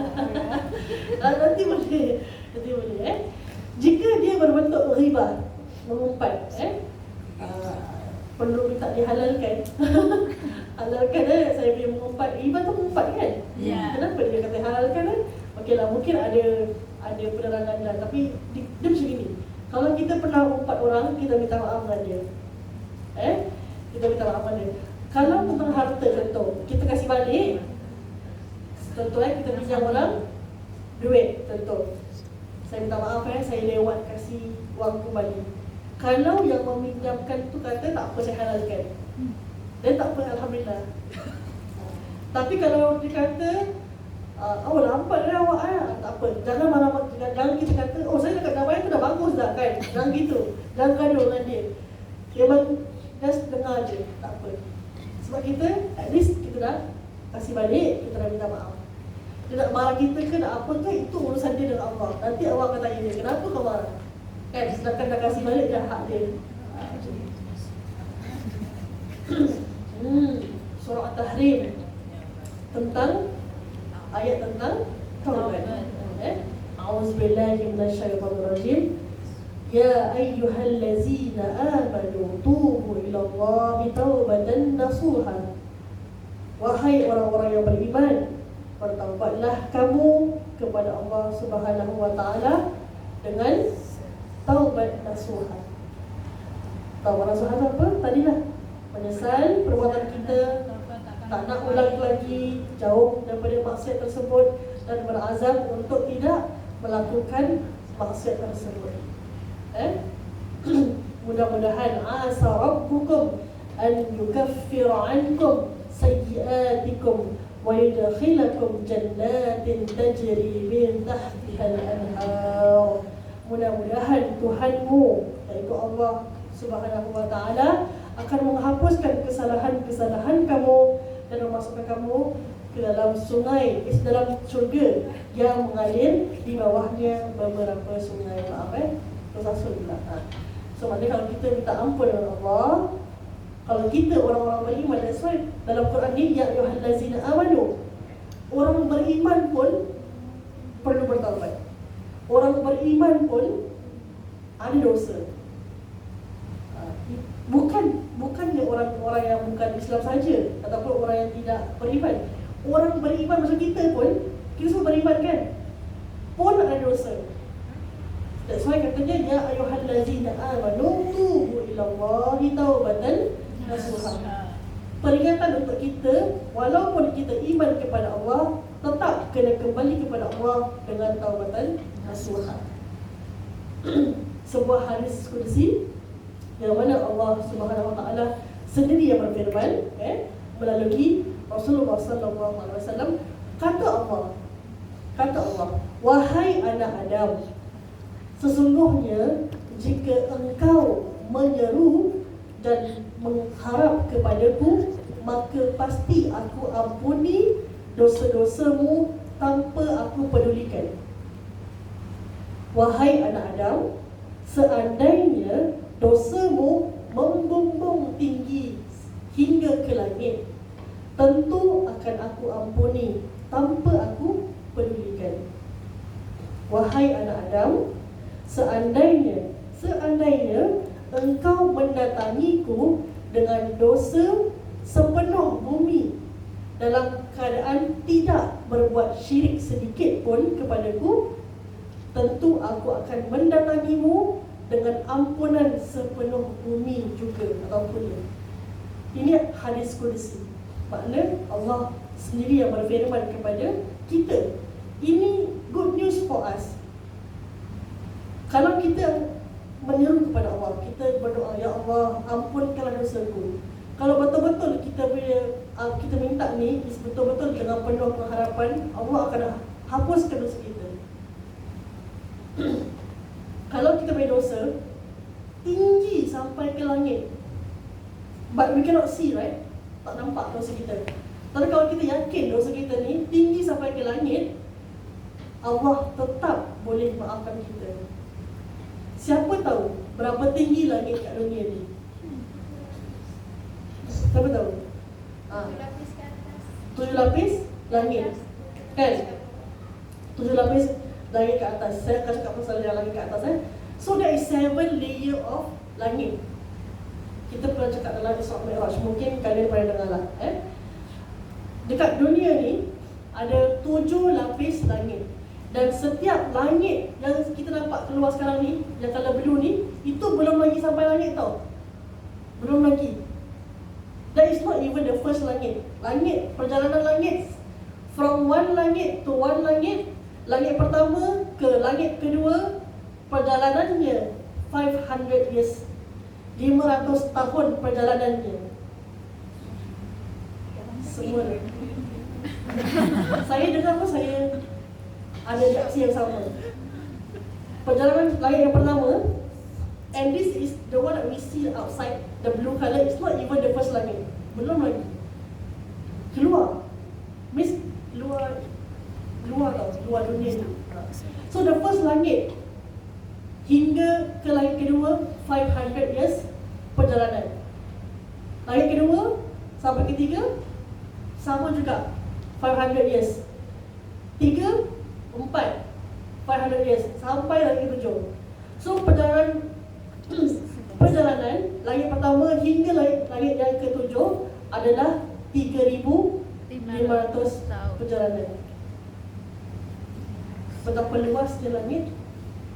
Nanti boleh, Jika dia berbentuk ghibah, mengumpat, perlu minta dihalalkan. Halalkan, saya boleh mengumpat. Ghibah tu mengumpat, kan? Kenapa dia kata halalkan, Okeylah, mungkin ada penerangan dah. Tapi dia macam gini. Kalau kita pernah umpat orang, kita minta maaf dengan dia. Kita minta maaf dengan dia. Kalau tentang harta, contoh, kita kasih balik. Contoh, kita pinjam orang duit, contoh. Saya minta maaf, saya lewat kasih wang kembali. Kalau yang meminjamkan tu kata tak apa, saya halalkan, dan tak apa, alhamdulillah. Tapi kalau dia kata lambat dah awak, tak apa, jangan kita kata saya dah bayar tu dah bagus dah, kan. Jangan gitu, jangan gaduh dengan dia. Memang just dengar je, tak apa. Sebab kita, at least kita dah kasih balik, kita dah minta maaf. Dia nak marah kita ke nak apa ke, itu urusan dia dengan Allah. Nanti Allah akan tanya dia, kenapa kau marah? Kan, sedangkan dah kasih balik dah hak dia. Surah At-Tahrim tentang ayat tentang taubat. A'udzubillahi minasyaitonirrajim. Ya ayyuhallazina amanu tubu ilallahi taubatan nasuha. Wahai orang-orang yang beriman, bertaubatlah kamu kepada Allah Subhanahu wa taala dengan taubat nasuha. Taubat nasuha itu apa? Tadilah menyesal perbuatan kita, tak nak ulang lagi, jauh daripada maksiat tersebut dan berazam untuk tidak melakukan maksiat tersebut. Mudah-mudahan asa rabbukum an yukaffira ankum sayyiatikum wa yudkhilakum jannatin tajri min tahtiha al-anhar. Mudah-mudahan Tuhanmu, yaitu Allah Subhanahu wa taala, akan menghapuskan kesalahan-kesalahan kamu dan memasukkan kamu ke dalam sungai, ke dalam syurga yang mengalir di bawahnya beberapa sungai. Tersasul pula. So maknanya kalau kita minta ampun dengan Allah, kalau kita orang-orang beriman, that's why dalam Quran ni ya ayyuhallazina amanu, orang beriman pun perlu bertaubat. Orang beriman pun ada dosa. Bukannya orang-orang yang bukan Islam saja ataupun orang yang tidak beriman. Orang beriman macam kita pun, kita semua beriman kan, pun ada dosa. That's why katanya ya ayyuhallazina amanu tubu ilallahi taubatan nasuha. Peringatan untuk kita, walaupun kita iman kepada Allah, tetap kena kembali kepada Allah dengan taubatan nasuha. Sebuah hadis qudsi yang mana Allah Subhanahu wa taala sendiri yang berfirman melalui Rasulullah sallallahu alaihi wasallam, kata Allah, wahai anak Adam, sesungguhnya jika engkau menyeru dan mengharap kepadaku, maka pasti aku ampuni dosa-dosamu tanpa aku pedulikan. Wahai anak Adam, seandainya dosamu membumbung tinggi hingga ke langit, tentu akan aku ampuni tanpa aku pedulikan. Wahai anak Adam, seandainya engkau mendatangiku dengan dosa sepenuh bumi dalam keadaan tidak berbuat syirik sedikit pun kepadaku, tentu aku akan mendatangimu dengan ampunan sepenuh bumi juga ataupun ini hadis qudsi. Makna Allah sendiri yang berfirman kepada kita. Ini good news for us. Kalau kita menyeru kepada Allah, kita berdoa, ya Allah, ampunkanlah dosaku. Kalau betul-betul kita minta ni, betul-betul dengan penuh pengharapan, Allah akan hapuskan dosa kita. Kalau kita berdosa tinggi sampai ke langit, but we cannot see, right? Tak nampak dosa kita. Tapi kalau kita yakin dosa kita ni tinggi sampai ke langit, Allah tetap boleh maafkan kita. Siapa tahu berapa tinggi langit kat dunia ni? Siapa tahu? 7 lapis ke atas. 7 lapis langit. Kan? 7 lapis langit ke atas. Saya akan cakap pasal yang langit ke atas. So there is 7 layer of langit. Kita pernah cakap dalam Isra Mi'raj, mungkin kalian pernah dengar lah. Dekat dunia ni ada 7 lapis langit. Dan setiap langit yang kita nampak keluar sekarang ni, yang color blue ni, itu belum lagi sampai langit tau. Belum lagi. That is not even the first langit. Perjalanan langit, from one langit to one langit, langit pertama ke langit kedua, perjalanannya 500 years, 500 tahun perjalanannya. Semua. Saya dengar pun saya ada reaksi yang sama. Perjalanan langit yang pertama, and this is the one that we see outside, the blue color, it's not even the first langit. Belum lagi. Keluar. Means luar tau, luar dunia ni. So the first langit hingga ke langit kedua, 500 years perjalanan. Langit kedua sampai ketiga sama juga 500 years. 3, 4, 500 years sampai langit ketujuh. So perjalanan hingga langit yang ketujuh adalah 3,500 perjalanan. Betapa luasnya langit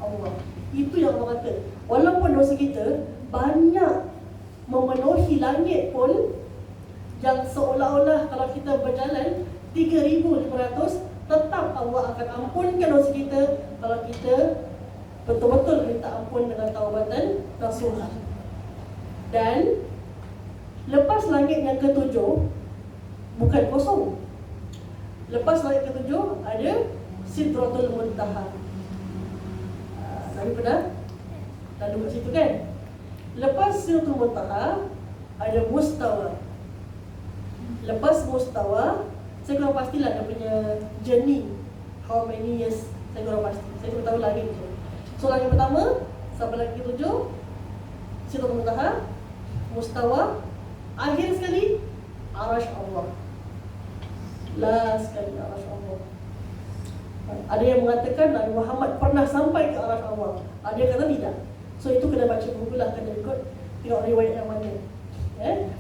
Allah. Itu yang Allah kata. Walaupun dosa kita banyak memenuhi langit pun, yang seolah-olah kalau kita berjalan 3,500, tetap Allah akan ampunkan dosa kita kalau kita betul-betul minta ampun dengan taubatan nasuha. Dan lepas langit yang ketujuh bukan kosong. Lepas langit ketujuh ada Sidratul Muntaha. Nabi pernah lalu kat situ kan? Lepas Sidratul Muntaha ada Mustawa. Lepas Mustawa, saya kurang pastilah dia punya journey, how many years, saya kurang pasti. Saya cuma tahu langit je. So langit pertama sampai langit ketujuh, Sidratul Muntaha, Mustawa, akhir sekali Arash Allah. Last sekali Arash Allah. Ada yang mengatakan Nabi Muhammad pernah sampai ke Arash Allah, ada yang kata tidak. So itu kena baca buku lah, kena ikut tengok riwayat yang mana.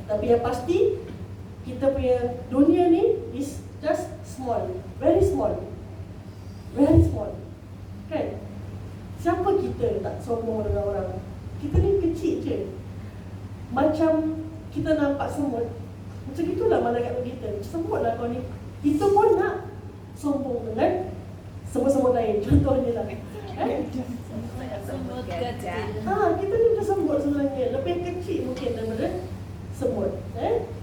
Tapi yang pasti kita punya dunia ni is just small, very small, very small. Kan? Siapa kita tak sombong dengan orang? Kita ni kecil je. Macam kita nampak semut, macam itulah malaikat kita. Semutlah kau ni. Kita pun nak sombong dengan semut-semut lain. Contohnya lah. Semut kecil. Kita ni macam semut sebenarnya. Lebih kecil mungkin daripada semut.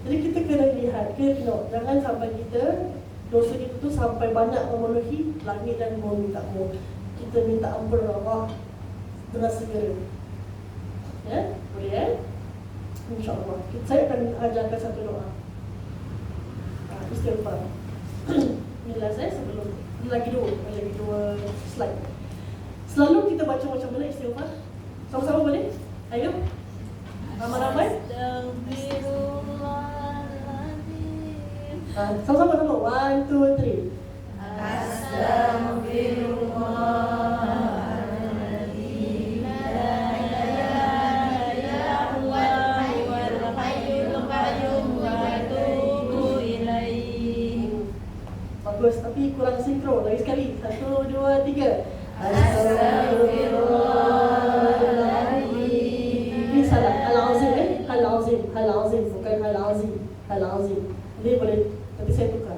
Jadi kita kena lihat, kena tengok. Jangan sampai kita, dosa kita tu sampai banyak memenuhi langit dan bumi tak mau. Kita minta ampun Allah dengan segera. Boleh InsyaAllah. Saya akan ajarkan satu doa. Istighfar. Ini last sebelum. Ini lagi dua slide. Selalu kita baca macam mana istighfar? Sama-sama boleh? Ayo. Ramai-ramai. Astagfirullahaladzim. Sama-sama. 1, 2, 3. Astagfirullahaladzim. La ilaha illallah wal hayyul qayyum wa atubu ilaihi. Bagus, tapi kurang sinkron. Lagi sekali. 1, 2, 3. Astagfirullahaladzim. Ini salah. Al-Azim Al-Azim. Bukan Al-Azim. Al-Azim. Ini boleh, nanti saya tukar.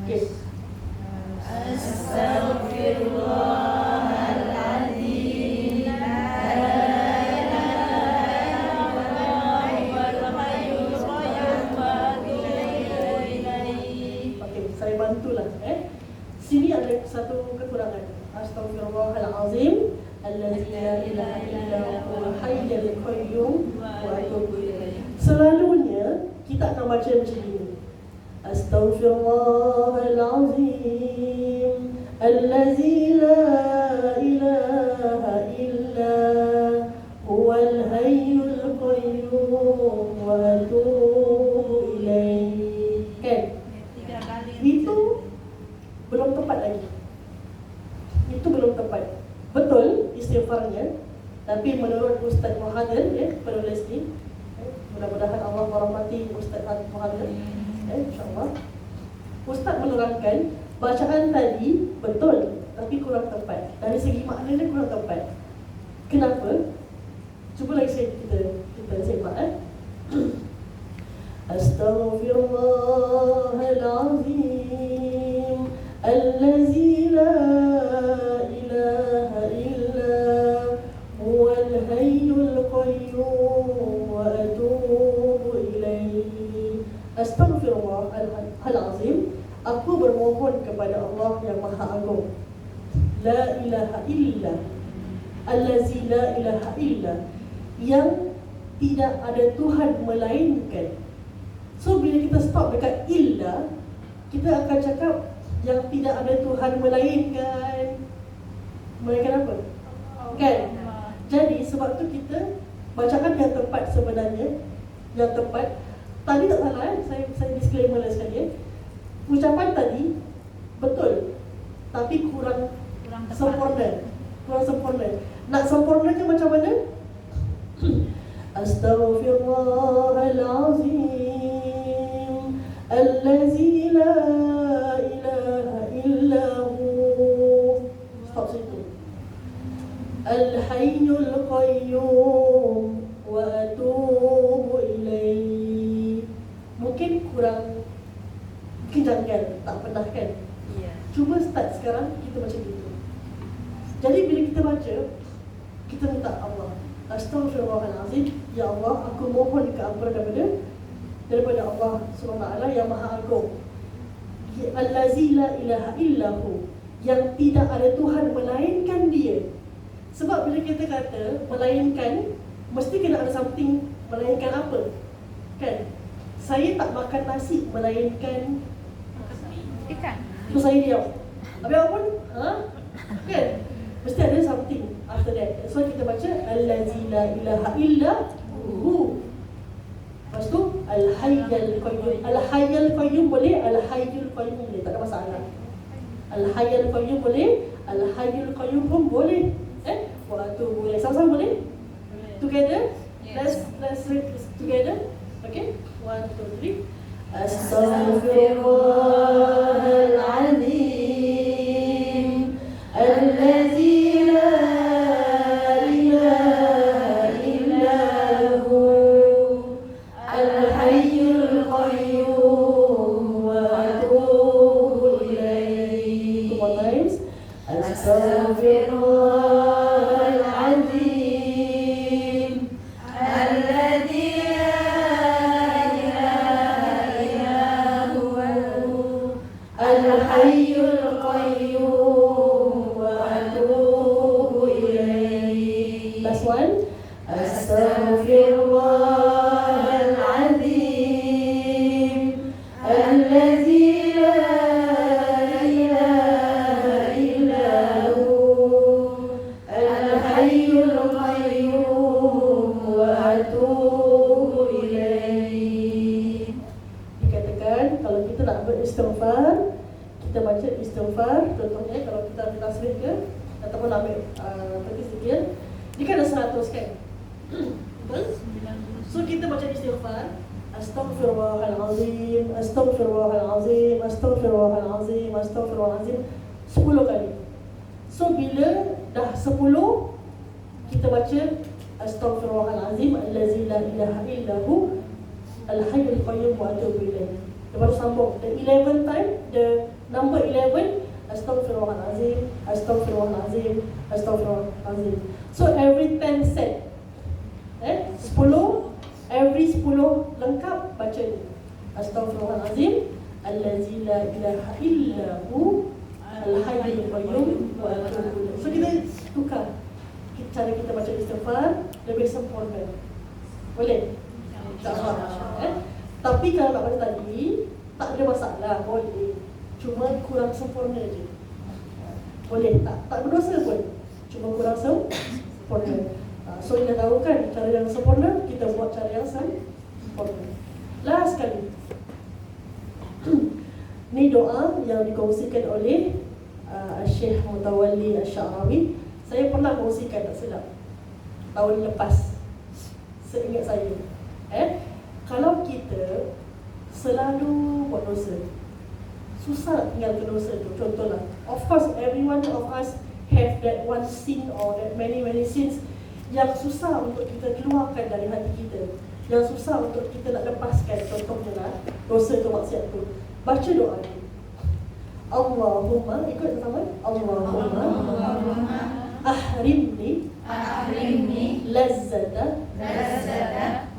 Okey. Astagfirullahaladzim. La ilaha illallah wal hayyul qayyum wa atubu ilaihi. Okey, saya bantulah. Sini ada satu kekurangan. Astaghfirullahalazim allazi la ilaha illa huwal hayyul qayyum wa atubu ilaihi. Selalunya kita akan baca macam ini. Astaghfirullahalazim allazi la ilaha illa huwal hayyul qayyum wa atubu ilaihi. Kan? 3 kali. Itu belum tepat lagi. Itu belum tepat. Betul istighfarnya, tapi menurut Ustaz Muhadir, penulis ni, mudah-mudahan Allah merahmati Ustaz Muhadir, insyaAllah. Ustaz menerangkan bacaan tadi betul, tapi kurang tepat. Dari segi maknanya kurang tepat. Kenapa? Cuba lagi kita semak. Astaghfirullahalazim allazi la ilaha illa huwal hayyul qayyum wa atubu ilaihi. Astaghfirullahalazim, aku bermohon kepada Allah yang Maha Agung. La ilaha illa allazi la ilaha illa, yang tidak ada Tuhan melainkan. So bila kita stop dekat illa, kita akan cakap yang tidak ada Tuhan melainkan. Melainkan apa? Kan? Jadi sebab tu kita bacaan yang tepat sebenarnya, yang tepat tadi tak salah, saya disclaimer lah sekali. Ucapan tadi betul, tapi kurang sempurna. Kurang sempurna. Nak sempurnakan macam mana? Astaghfirullahalazim Allazi la ilaha illahu. Stop situ. Al-Hayyul Qayyum wa atubu ilaih. Mungkin kurang, mungkin janggal, tak pernah kan? Iya. Cuba start sekarang, kita macam gitu. Jadi bila kita baca, kita minta Allah, Astaghfirullahalazim, ya Allah, aku mohon keampunan daripada Allah SWT yang Maha Agung, Allazi la ilaha illahu, yang tidak ada Tuhan melainkan Dia. Sebab bila kita kata melainkan, mesti kena ada something, melainkan apa? Kan? Saya tak makan nasi melainkan Ikan. tu saya diam. Habis apa pun? Kan? Mesti ada something after that. So kita baca Allazi la ilaha illahu. Lepas tu Al-Hayyul Qayyum. Al-Hayyul Qayyum boleh, Al-Hayyul Qayyum boleh, tak ada masalah. Al-Hayyul Qayyum boleh, Al-Hayyul Qayyum pun boleh. Waktu boleh. Sama-sama boleh? Together? Yes. Let's read this together. Okay? 1, 2, 3. Astaghfirullahalazim Allazi la ilaha illahu Al-Hayyul Qayyum wa atubu ilaih. 2 more times. Astaghfirullahalazim Allazi Al-Hayyul Qayyum wa atubu ilaih. Last one. Astaghfirullahalazim Allazi la ilaha illahu Al-Hayyul Qayyum wa atubu ilaih. Dikatakan kalau kita nak beristighfar, kita baca istighfar, contohnya kalau kita ambil tasbih ke ataupun ambil zikir, dia kan ada 100 kan? Betul? So kita baca istighfar, Astaghfirullahalazim, Astaghfirullahalazim, Astaghfirullahalazim, Astaghfirullahalazim 10 kali. So bila dah 10, kita baca Astaghfirullahalazim Allazi la ilaha illahu Al-Hayyul Qayyum wa atubu ilaih. Lepas tu sambung the 11th time, the number 11, Astaghfirullahalazim, Astaghfirullahalazim, Astaghfirullahalazim. So every 10 set, 10, every 10 lengkap baca ni. Astaghfirullahalazim Allazi la ilaha illahu Al-Hayyul Qayyum wa atubu ilaih. So kita tukar cara kita baca istighfar lebih sempurna. Boleh? InsyaAllah. Tapi kalau nak baca tadi, tak ada masalah, boleh. Cuma kurang sempurna je. Boleh, tak berdosa pun. Cuma kurang sempurna. So kita tahu kan cara yang sempurna, kita buat cara yang sempurna. Last kali. Ni doa yang dikongsikan oleh Syekh Mutawalli Asy'arawi. Saya pernah kongsikan, tak silap, tahun lepas, seingat saya. Kalau kita selalu buat dosa, susah tinggalkan dosa tu. Contohlah, of course every one of us have that one sin or that many sins yang susah untuk kita keluarkan dari hati kita, yang susah untuk kita nak lepaskan. Contohnya lah, dosa tu, maksiat tu. Baca doa ni, Allahumma, ikut sama, Allahumma ahrimni lazzata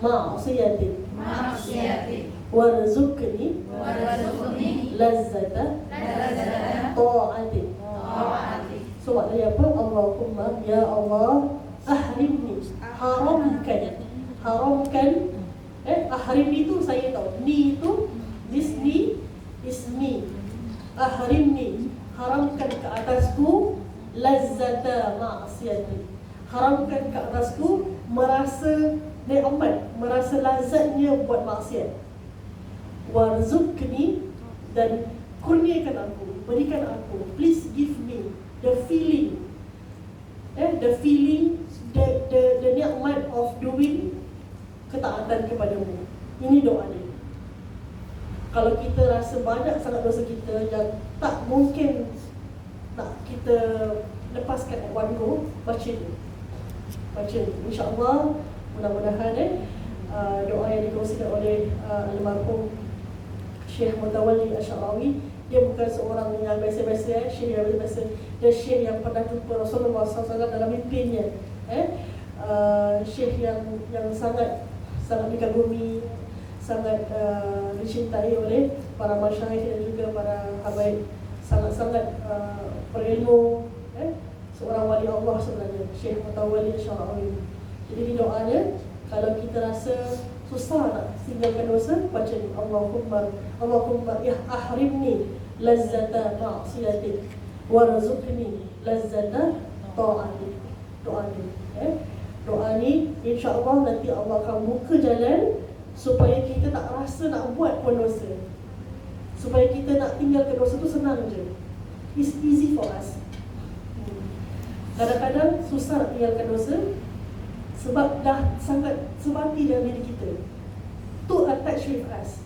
ma'asiyatin warzuqni lazzata ta'atin. So maknanya apa? Allahumma, ya Allah, ahrimni, haramkan. Ahrimni tu saya tahu, ni tu, this ni is me. Ahrimni, haramkan ke atasku, lazzata ma'asiyati, haramkan ke atasku merasa nikmat, merasa lazatnya buat maksiat. Warzuqni, dan kurniakan aku, berikan aku, please give me the feeling, the nikmat of doing ketaatan kepadamu. Ini doa dia. Kalau kita rasa banyak sangat dosa kita yang tak mungkin nak kita lepaskan at one go, baca dia. Baca dia. InsyaAllah, mudah-mudahan doa yang dikongsikan oleh almarhum Syekh Mutawalli Asy'arawi, dia bukan seorang yang biasa-biasa, Syekh yang biasa. Dia Syekh yang pernah jumpa Rasulullah SAW dalam mimpinya. Syekh yang sangat dikagumi, sangat dicintai oleh para masyayikh dan juga para habaib, sangat-sangat berilmu, seorang wali Allah sebenarnya, Syekh Mutawalli Asy'arawi. Jadi di doanya, kalau kita rasa susah nak tinggalkan dosa, baca ni, Allahumma ya ahrimni lazzata ma'siyatik warzuqni lazzata ta'atik. Doa ni, doa ni insya-Allah nanti Allah akan buka jalan supaya kita tak rasa nak buat pun dosa. Supaya kita nak tinggalkan dosa tu senang je. It's easy for us. Kadang-kadang susah nak tinggalkan dosa sebab dah sangat sebati dalam diri kita, too attached with us.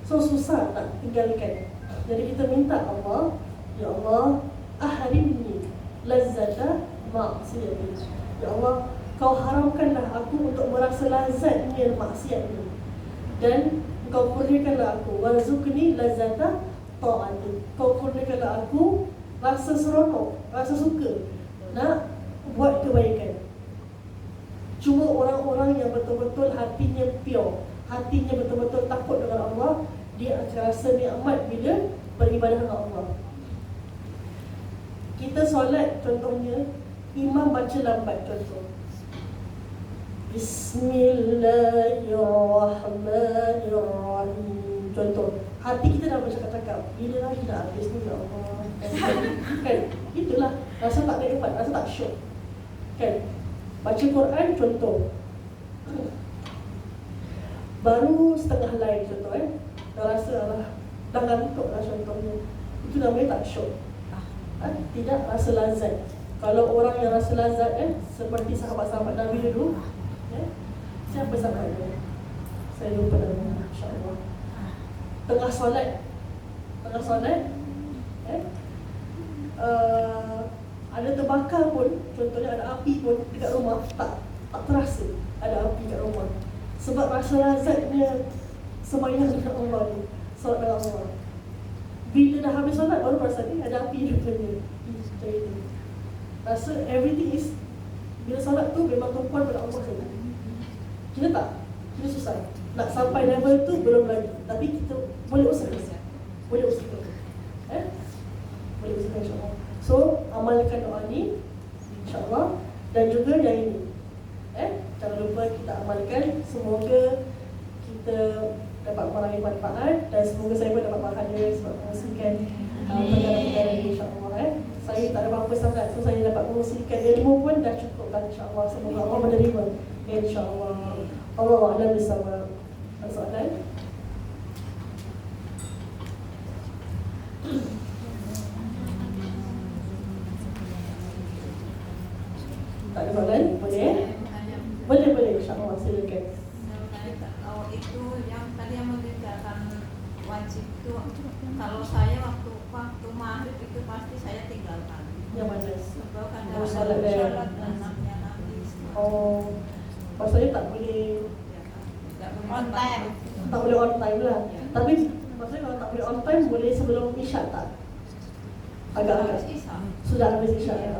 So susah nak tinggalkan. Jadi kita minta Allah, ya Allah, ahrimni lazzata ma'siyati. Ya Allah, kau haramkanlah aku untuk merasa lazatnya maksiat ini, dan kau kurniakanlah aku warzuqni lazzata ta'ati. Kau kurniakanlah aku rasa seronok, rasa suka nak buat kebaikan. Cuma orang-orang yang betul-betul hatinya pure, hatinya betul-betul takut dengan Allah, dia akan rasa nikmat bila beribadah dengan Allah. Kita solat contohnya, imam baca lambat contoh, Bismillahirrahmanirrahim contoh, hati kita dah bercakap-cakap, bila lagi dah habis ni ya Allah, kan? Itulah rasa tak nikmat, rasa tak syok, kan? Baca Quran contoh, baru setengah line contoh, dah rasa lah, dah ngantuk lah contohnya, itu namanya tak syok, tidak rasa lazat. Kalau orang yang rasa lazat, seperti sahabat-sahabat Nabi dulu, siapa sahabatnya? Saya lupa nama, insyaAllah. Tengah solat, ada terbakar pun, contohnya ada api pun dekat rumah, tak terasa ada api kat rumah. Sebab rasa lazatnya sembahyang dengan Allah ni, solat dengan Allah. Bila dah habis solat, baru perasan ada api rupanya. Macam itu. Rasa everything is, bila solat tu memang tumpuan pada Allah saja. Kita tak, kita susah. Nak sampai level tu belum lagi, tapi kita boleh usaha. Boleh usaha, boleh usaha insyaAllah. So, amalkan doa ni insyaAllah. Dan juga yang ini, jangan lupa kita amalkan. Semoga kita dapat meraih manfaat, dan semoga saya pun dapat bahagia sebab mengungsikan perkara-perkara ini insyaAllah. Saya tak ada apa-apa sangat, so saya dapat mengungsikan ilmu pun dah cukup kan insyaAllah. Semoga Allah menerima insyaAllah. Allah a'lam bissawab. Soalan? Tak ada soalan? Boleh? Boleh insyaAllah, silakan. Kalau itu yang tadi yang mengerjakan wajib itu, kalau saya waktu maghrib itu pasti saya tinggalkan. Yang mana? Sebab kadang solat anaknya nangis. Oh, maksudnya tak boleh On time. Tak boleh on time lah. Tapi maksudnya kalau tak boleh on time, boleh sebelum isyak tak? Agak-agak sudah habis isyak ya.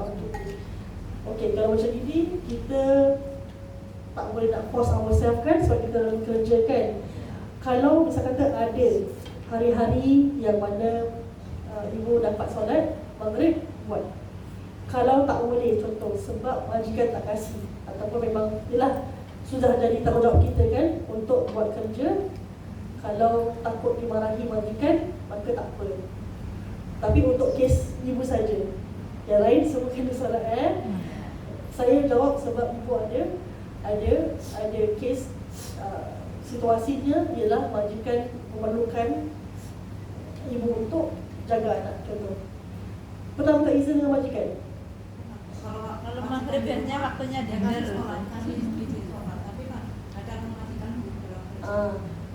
Okey, kalau macam ini kita tak boleh nak force ourselves kan, sebab kita dalam kerja kan. Kalau misal kata ada hari-hari yang mana ibu dapat solat maghrib, buat. Kalau tak boleh, contoh sebab majikan tak kasih, ataupun memang yelah sudah jadi tanggungjawab kita kan untuk buat kerja, kalau takut dimarahi majikan, maka tak apa. Tapi untuk kes ibu saja, yang lain semua kena solat. Saya jawab sebab ibu ada kes situasinya ialah majikan memerlukan ibu untuk jaga anak contoh. Pernah minta izin dengan majikan? Kalau maghrib biasanya waktunya dia kan sholat, tapi kadang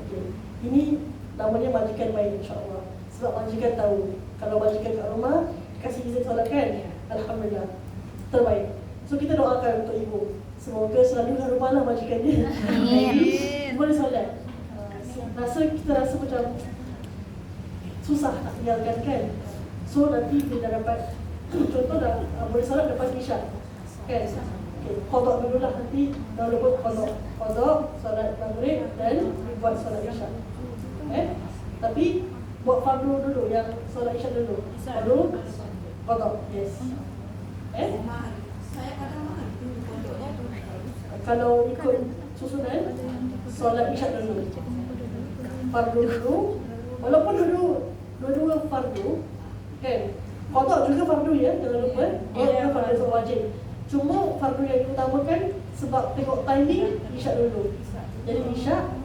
Okey. Ini namanya majikan baik, insya-Allah. Sebab majikan tahu kalau majikan kat rumah kasih izin solat kan, alhamdulillah terbaik. So kita doakan untuk ibu, semoga selalu kat rumah lah majikan dia. Amin. Boleh solat. Kita rasa macam susah nak tinggalkan kan. So nanti dia dah dapat contoh dah boleh solat lepas isyak kan. Okay, qada dulu lah nanti dah lepas qada solat maghrib dan buat solat isyak. Tapi buat fardu dulu, yang solat isyak dulu. Baru qada. Yes. Saya kadang mahal itu pondoknya tu. Kalau ikut susunan solat isyak dulu. Fardu dulu. Walaupun dua-dua fardu kan. Qada juga fardu ya, jangan lupa. Qada fardu wajib. Cuma fardu yang diutamakan sebab tengok timing isyak dulu. Jadi isyak,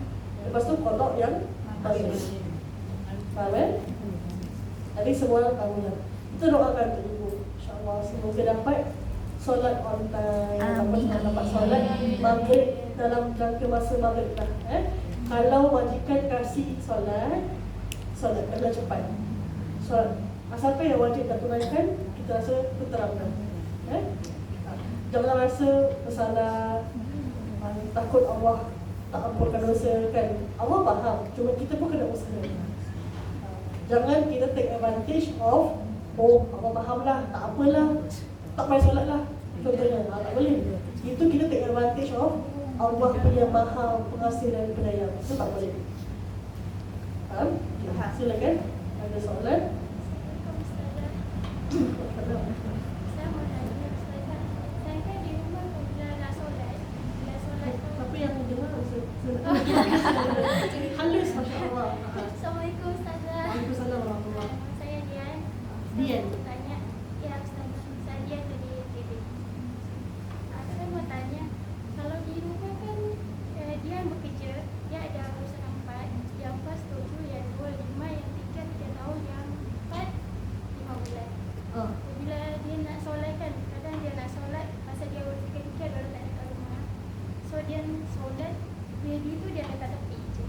lepas tu qada yang maghrib. Faham kan? Jadi semua orang tahu lah. Kita doakan untuk ibu, insya-Allah semoga dapat solat on time, dapat solat maghrib dalam jangka masa maghrib lah. Kalau majikan kasih solat kena cepat. Solat asalkan yang wajib dah tunaikan, kita rasa terterangkan. Jangan rasa bersalah, takut Allah tak ampunkan dosa kan. Allah faham, cuma kita pun kena usaha. Jangan kita take advantage of, Allah faham lah, tak apalah, tak payah solat lah. Contohnya, tak boleh. Itu kita take advantage of Allah punya maha pengasih dan penyayang. Itu tak boleh. Faham? Silakan. Ada soalan? Saya mau tanya Ustazah, saya kan di rumah bila nak solat, Tapi yang dengar halus, masya-Allah. Assalamualaikum Ustazah. Waalaikumsalam warahmatullahi. Saya Dian. Dian. Saya mau tanya, ya Ustazah, saya Dian dari TV. Saya mau tanya, kalau di rumah kan Dian bekerja, dia ada urusan 4, yang pas 7, yang 2, 5, yang 3, 3 tahun, yang 4, 5 bulan. Bila dia nak solat kan, kadang dia nak solat pasal dia ketika dia tak ada kat rumah. So dia solat, baby tu dia letak tepi je.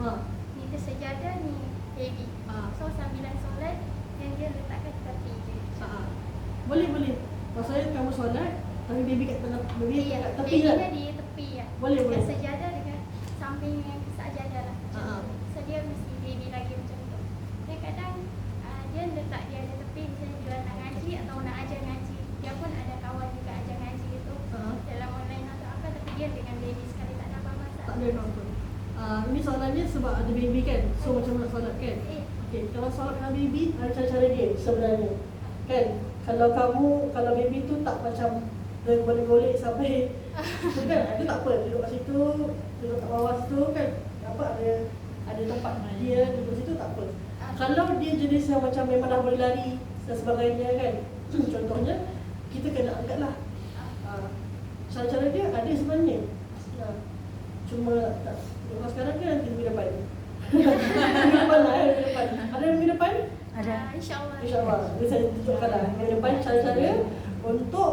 Ni dia sejadah, ni baby. So sambilan solat, yang dia letakkan tepi je. Boleh. Maksudnya kamu solat, tapi baby kat tengah, baby kat tepi baby kan? dia di tepi ya. Boleh. Yang sejadah dengan samping yang sajadah lah. So dia mesti baby lagi macam tu. Dan kadang dia letak dia ada tepi, misalnya dia nak ngaji atau nak ajar ngaji. Dia pun ada kawan juga ajar ngaji tu dalam online atau apa, tapi dia dengan baby sekali tak ada apa-apa. Tak ada apa-apa. Ini soalannya sebab ada baby kan, so macam mana nak solat kan? Okay, kalau solat dengan baby, ada cara-cara dia sebenarnya kan? Kalau baby tu tak macam dia boleh-boleh sampai tu kan, itu tak apa, duduk kat situ, duduk kat bawah situ kan, ada tempat dia duduk situ, tak apa. Kalau dia jenis yang macam memang dah boleh lari dan sebagainya kan, contohnya kita kena angkat lah. Cara-cara dia ada sebenarnya. Cuma tak. Kalau sekarang kan nanti minggu depan. Minggu depan lah, minggu depan. Ada minggu depan? Ada. InsyaAllah. InsyaAllah. Dia saya tunjukkan lah. Minggu depan cara-cara untuk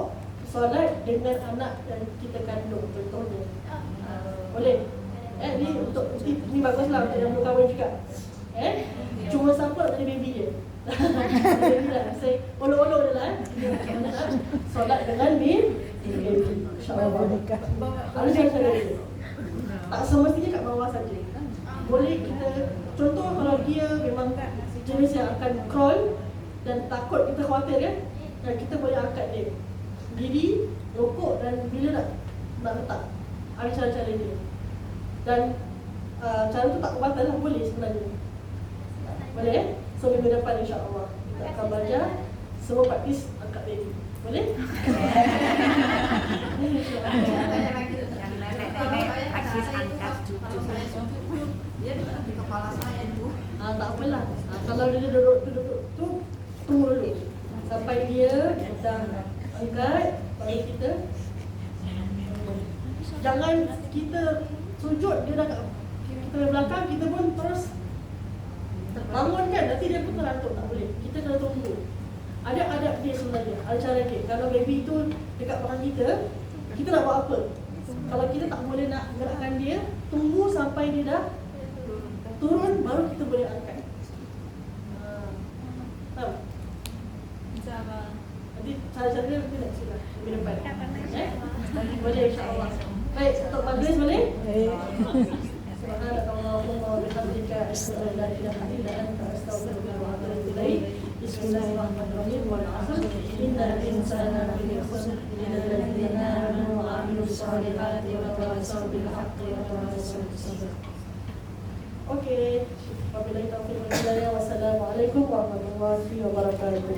solat dengan anak yang kita kandung contohnya. Boleh? Ni untuk ni baguslah untuk yang belum kahwin juga. Cuma siapa nak jadi baby dia? Baby lah. Saya olok-olok je lah. Solat dengan baby. InsyaAllah. Ada cara-cara dia. Tak semestinya kat bawah saja. Boleh kita, contoh kalau dia memang jenis yang akan crawl dan takut, kita khawatir kan, dan kita boleh angkat dia diri, rokok, dan bila nak letak, ada cara-cara dia. Dan cara tu tak kebatal lah, boleh sebenarnya. Boleh So minggu depan insyaAllah kita akan belajar semua praktis angkat baby. Boleh? Dia duduk di kepala saya itu. Tak apalah. Kalau dia duduk tu, tunggu dulu sampai dia dah angkat, baru kita. Jangan kita sujud dia dah kat kita di belakang, kita pun terus bangun kan, nanti dia pun terantuk, tak boleh. Kita kena tunggu. Ada adab dia sebenarnya, ada cara dia. Kalau baby tu dekat belakang kita, kita nak buat apa? Kalau kita tak boleh nak gerakkan dia, tunggu sampai dia dah turun baru kita boleh angkat. Tahu? InsyaAllah. Nanti cara-caranya nanti nak sila minggu depan. Boleh insya-Allah. Baik, untuk majlis boleh? Subhanallahumma wa bihamdika asyhadu an la ilaha illa anta astaghfiruka wa atubu ilaik. Bismillahirrahmanirrahim. Wal 'asr innal insana lafi khusr illa alladziina aamanu wa 'amilus shalihati wa tawassaw bil haqqi wa tawassaw bis sabr. Okey, wabillahi taufiq wal hidayah. Wassalamualaikum warahmatullahi wabarakatuh.